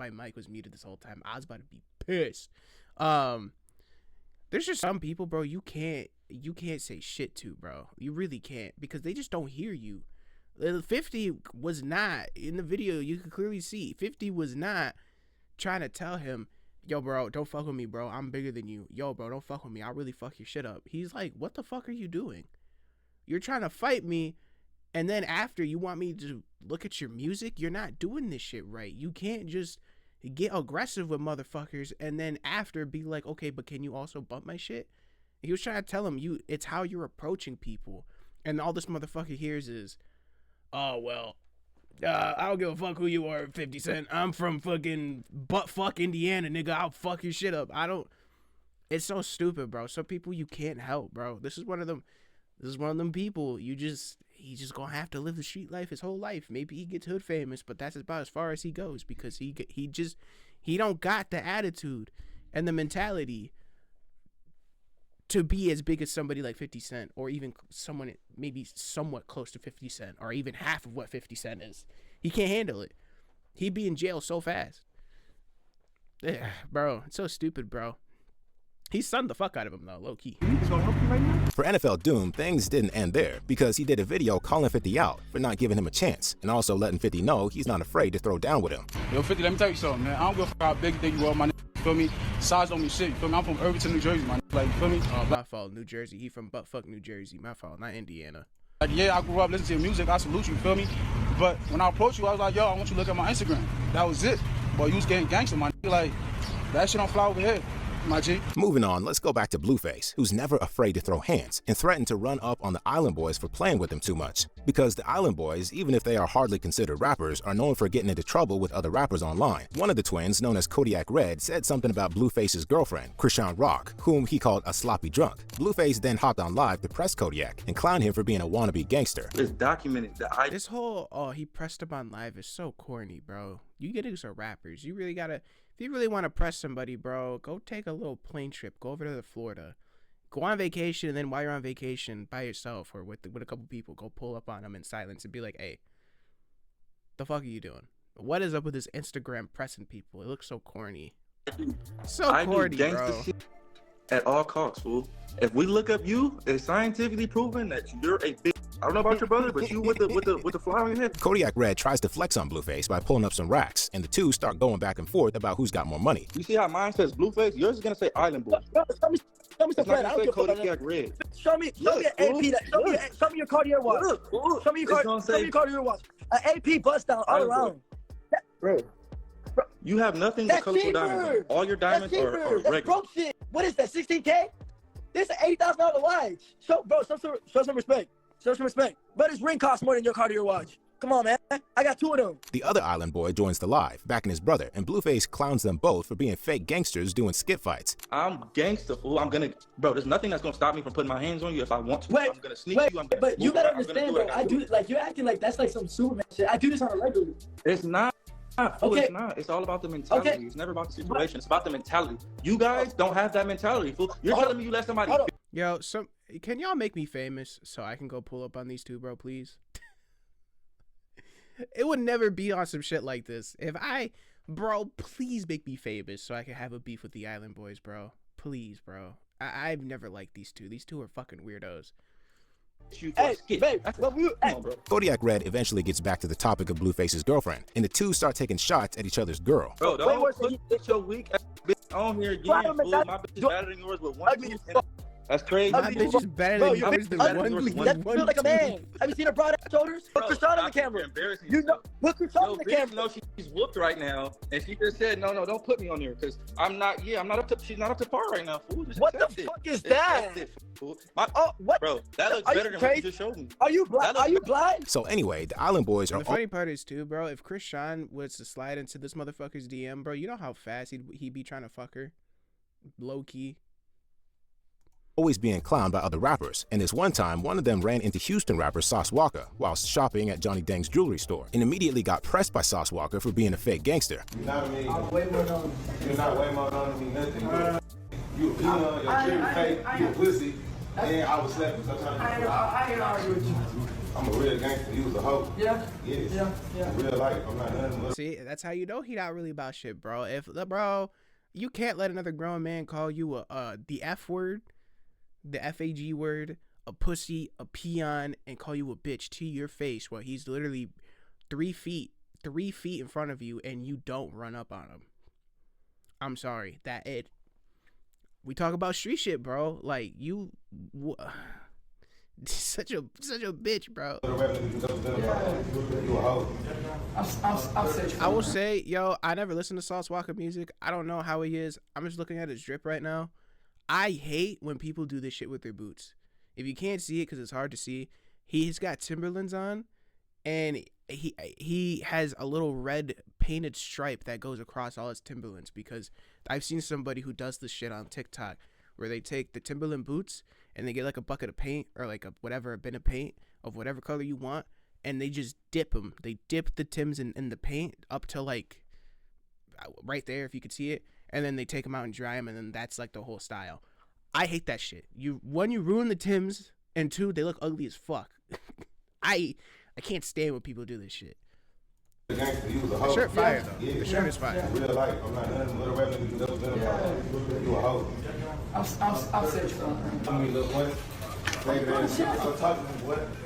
mic was muted this whole time. I was about to be pissed. There's just some people, bro, you can't say shit to, bro. You really can't, because they just don't hear you. 50 was not, in the video, you can clearly see, 50 was not trying to tell him, yo, bro, don't fuck with me, bro. I'm bigger than you. Yo, bro, don't fuck with me. I'll really fuck your shit up. He's like, what the fuck are you doing? You're trying to fight me, and then after you want me to look at your music? You're not doing this shit right. You can't just get aggressive with motherfuckers and then after be like, okay, but can you also bump my shit? He was trying to tell him, it's how you're approaching people. And all this motherfucker hears is, oh, well, I don't give a fuck who you are, 50 Cent. I'm from fucking buttfuck Indiana, nigga. I'll fuck your shit up. It's so stupid, bro. Some people you can't help, bro. This is one of them people. He's just gonna have to live the street life his whole life. Maybe he gets hood famous, but that's about as far as he goes, because he don't got the attitude and the mentality to be as big as somebody like 50 Cent, or even someone maybe somewhat close to 50 Cent, or even half of what 50 Cent is. He can't handle it. He'd be in jail so fast. Yeah, bro, it's so stupid, bro. He sunned the fuck out of him, though, low-key. For NFL Doom, things didn't end there because he did a video calling 50 out for not giving him a chance and also letting 50 know he's not afraid to throw down with him. Yo, 50, let me tell you something, man. I don't give a fuck how big you are, my nigga. You feel me? Size don't mean shit. You feel me? I'm from Irvington, New Jersey, my nigga. Like, you feel me? Oh, my fault, New Jersey. He from buttfuck New Jersey. My fault, not Indiana. Like, yeah, I grew up listening to your music. I salute you, feel me? But when I approached you, I was like, yo, I want you to look at my Instagram. That was it. Boy, you was getting gangster, my nigga. Like, that shit don't fly over here. My G. Moving on, let's go back to Blueface, who's never afraid to throw hands and threatened to run up on the Island Boys for playing with him too much. Because the Island Boys, even if they are hardly considered rappers, are known for getting into trouble with other rappers online. One of the twins, known as Kodiak Red, said something about Blueface's girlfriend, Krishan Rock, whom he called a sloppy drunk. Blueface then hopped on live to press Kodiak and clown him for being a wannabe gangster. It's documented that this whole, he pressed him on live is so corny, bro. You get into some rappers. You really gotta, if you really want to press somebody, bro, go take a little plane trip. Go over to Florida. Go on vacation, and then while you're on vacation by yourself or with a couple people, go pull up on them in silence and be like, hey, the fuck are you doing? What is up with this Instagram pressing people? It looks so corny. So corny, bro. Shit at all costs, fool. If we look up you, it's scientifically proven that you're a bitch. I don't know about your brother, but you with the fly on your head. Kodiak Red tries to flex on Blueface by pulling up some racks, and the two start going back and forth about who's got more money. You see how mine says Blueface? Yours is gonna say Island Boy. Show me some bread. I don't give a fuck. Kodiak Red. Show me an AP. Show me your Cartier watch. Show me your Cartier watch. An AP bust down all around. Bro. You have nothing but colorful diamonds. All your diamonds are regular. That's broke shit. What is that, 16K? This is an $80,000 watch. Show some respect. Show some respect. But his ring costs more than your Cartier watch. Come on, man. I got two of them. The other Island Boy joins the live, backing his brother, and Blueface clowns them both for being fake gangsters doing skit fights. I'm gangster, fool. Bro, there's nothing that's gonna stop me from putting my hands on you if I want to. I'm gonna sneak you. But you gotta understand, bro. I do, like, you're acting like that's like some Superman shit. I do this on a regular. It's not. Fool, Okay. It's not. It's all about the mentality. Okay. It's never about the situation. It's about the mentality. You guys don't have that mentality, fool. You're telling me you let somebody. Yo, can y'all make me famous so I can go pull up on these two, bro, please? It would never be on some shit like this. Bro, please make me famous so I can have a beef with the Island Boys, bro. Please, bro. I've never liked these two. These two are fucking weirdos. Hey, babe, Kodiak Red eventually gets back to the topic of Blueface's girlfriend, and the two start taking shots at each other's girl. Bro, don't put your weak ass bitch on here again, fool. My bitch is better than yours with one tooth. That's crazy. My bitch is better than yours with one Feel like a man. Have you seen her broad ass shoulders? Put Krishan on the camera. You know, put Krishan on the camera. You know she's whooped right now, and she just said, no, don't put me on there, because I'm not up to. She's not up to par right now, fool. Just what the accept fuck it. is that? What? Bro, that looks better than what you just showed me. Are you blind? Are you blind? So anyway, the Island Boys are. The funny part is too, bro. If Krishan was to slide into this motherfucker's DM, bro, you know how fast he'd be trying to fuck her, low key. Always being clowned by other rappers, and this one time, one of them ran into Houston rapper Sauce Walker whilst shopping at Johnny Dang's jewelry store, and immediately got pressed by Sauce Walker for being a fake gangster. You know what I mean? I'm way more known. You're not way more known than me, nothing. You a peon, your kid fake, you a pussy, and I was sleeping. I ain't argue with you. I'm a real gangster. You was a hoe. Yeah. Yes. Yeah. In real life, I'm not nothing but. See, that's how you know he not really about shit, bro. You can't let another grown man call you the F word, the FAG word, a pussy, a peon, and call you a bitch to your face while he's literally 3 feet in front of you and you don't run up on him. I'm sorry. We talk about street shit, bro. Like, such a bitch, bro. I will say, yo, I never listened to Sauce Walker music. I don't know how he is. I'm just looking at his drip right now. I hate when people do this shit with their boots. If you can't see it because it's hard to see, he's got Timberlands on, and he has a little red painted stripe that goes across all his Timberlands, because I've seen somebody who does this shit on TikTok where they take the Timberland boots and they get like a bucket of paint or like a bin of paint of whatever color you want, and they just dip them. They dip the Tims in the paint up to like right there if you could see it, and then they take them out and dry them, and then that's like the whole style. I hate that shit. One, you ruin the Tims, and two, they look ugly as fuck. I can't stand when people do this shit. The shirt fire though. The shirt is fire. In real life, I'm not nothing but a rap nigga. You a hoe. I'll say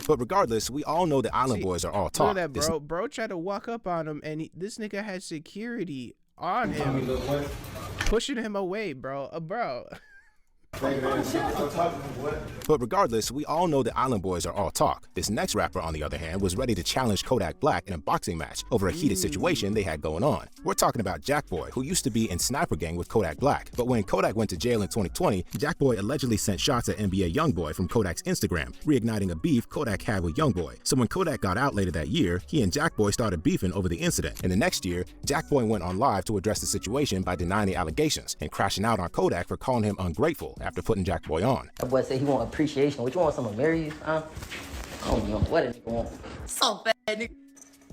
But regardless, we all know the Island Boys are all talk. Look at that, bro tried to walk up on him, and this nigga had security on him, pushing him away, bro. But regardless, we all know the Island Boys are all talk. This next rapper, on the other hand, was ready to challenge Kodak Black in a boxing match over a heated situation they had going on. We're talking about Jackboy, who used to be in Sniper Gang with Kodak Black. But when Kodak went to jail in 2020, Jackboy allegedly sent shots at NBA Youngboy from Kodak's Instagram, reigniting a beef Kodak had with Youngboy. So when Kodak got out later that year, he and Jackboy started beefing over the incident. And the next year, Jackboy went on live to address the situation by denying the allegations and crashing out on Kodak for calling him ungrateful after putting Jackboy on. That boy said he want appreciation. What you want, some of Mary's, huh? I don't know what a nigga want. So bad, nigga.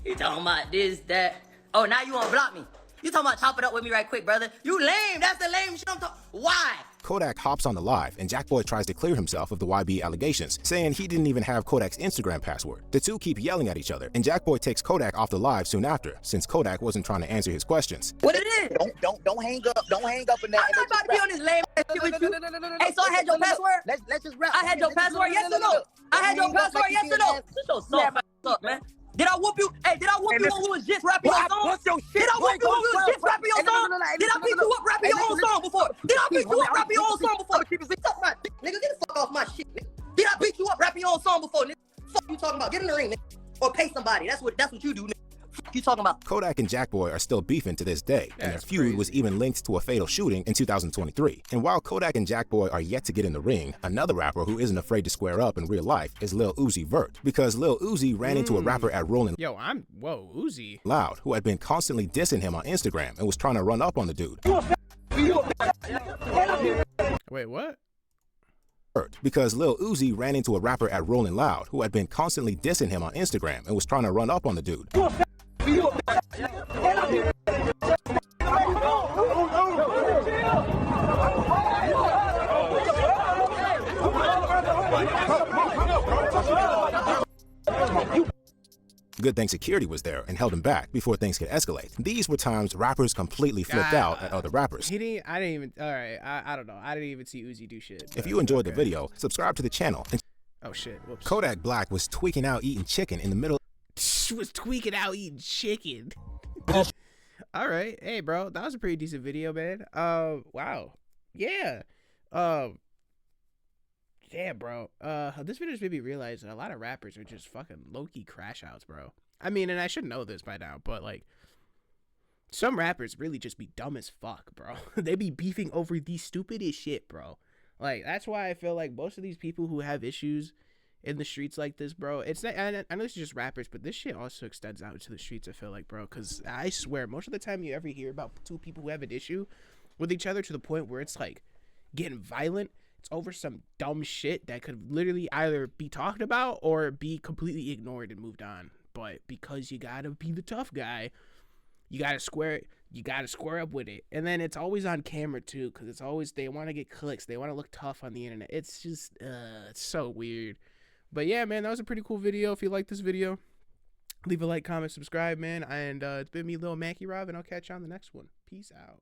He talking about this, that. Oh, now you want to block me. You talking about chop it up with me right quick, brother? You lame. That's the lame shit I'm talking. Why? Kodak hops on the live, and Jackboy tries to clear himself of the YB allegations, saying he didn't even have Kodak's Instagram password. The two keep yelling at each other, and Jackboy takes Kodak off the live soon after, since Kodak wasn't trying to answer his questions. What it is? Don't hang up. Don't hang up in that. I'm not about to be on this lame ass shit with you. Hey, so I had your password? Let's just rap. I had your password, yes or no? I had your password, yes or no? Shut your soft ass up, man. Did I whoop you? Hey, did I whoop you when we was just rapping your song? Did I whoop you when we was just rapping your song? Did I beat you up rapping your own song before? Did I beat you up rapping your own song before? Nigga, get the fuck off my shit, nigga. Did I beat you up rapping your own song before, nigga? Fuck you talking about? Get in the ring, nigga. Or pay somebody. That's what you do, nigga. Fuck you talking about? Kodak and Jackboy are still beefing to this day, and their feud was even linked to a fatal shooting in 2023. And while Kodak and Jackboy are yet to get in the ring, another rapper who isn't afraid to square up in real life is Lil Uzi Vert, because Lil Uzi ran into a rapper at Rolling Uzi Loud, who had been constantly dissing him on Instagram and was trying to run up on the dude. Wait, what? Because Lil Uzi ran into a rapper at Rolling Loud who had been constantly dissing him on Instagram and was trying to run up on the dude. Good thing security was there and held him back before things could escalate. These were times rappers completely flipped out at other rappers. I didn't even, alright, I don't know. I didn't even see Uzi do shit. If you enjoyed the video, subscribe to the channel. And oh shit, whoops. Kodak Black was tweaking out eating chicken in the middle. She was tweaking out eating chicken. Alright, hey bro, that was a pretty decent video, man. Wow. Yeah. Damn, bro. This video just made me realize that a lot of rappers are just fucking low-key crash outs, bro. I mean, and I should know this by now, but like, some rappers really just be dumb as fuck, bro. They be beefing over the stupidest shit, bro. Like, that's why I feel like most of these people who have issues in the streets like this, bro, it's not, I know it's just rappers, but this shit also extends out to the streets, I feel like, bro, because I swear, most of the time you ever hear about two people who have an issue with each other to the point where it's like getting violent, it's over some dumb shit that could literally either be talked about or be completely ignored and moved on. But because you gotta be the tough guy, you gotta square up with it. And then it's always on camera too, because it's always, they want to get clicks, they want to look tough on the internet. It's just it's so weird. But yeah, man, that was a pretty cool video. If you like this video, leave a like, comment, subscribe, man. And it's been me, Lil Mackie Rob, and I'll catch you on the next one. Peace out.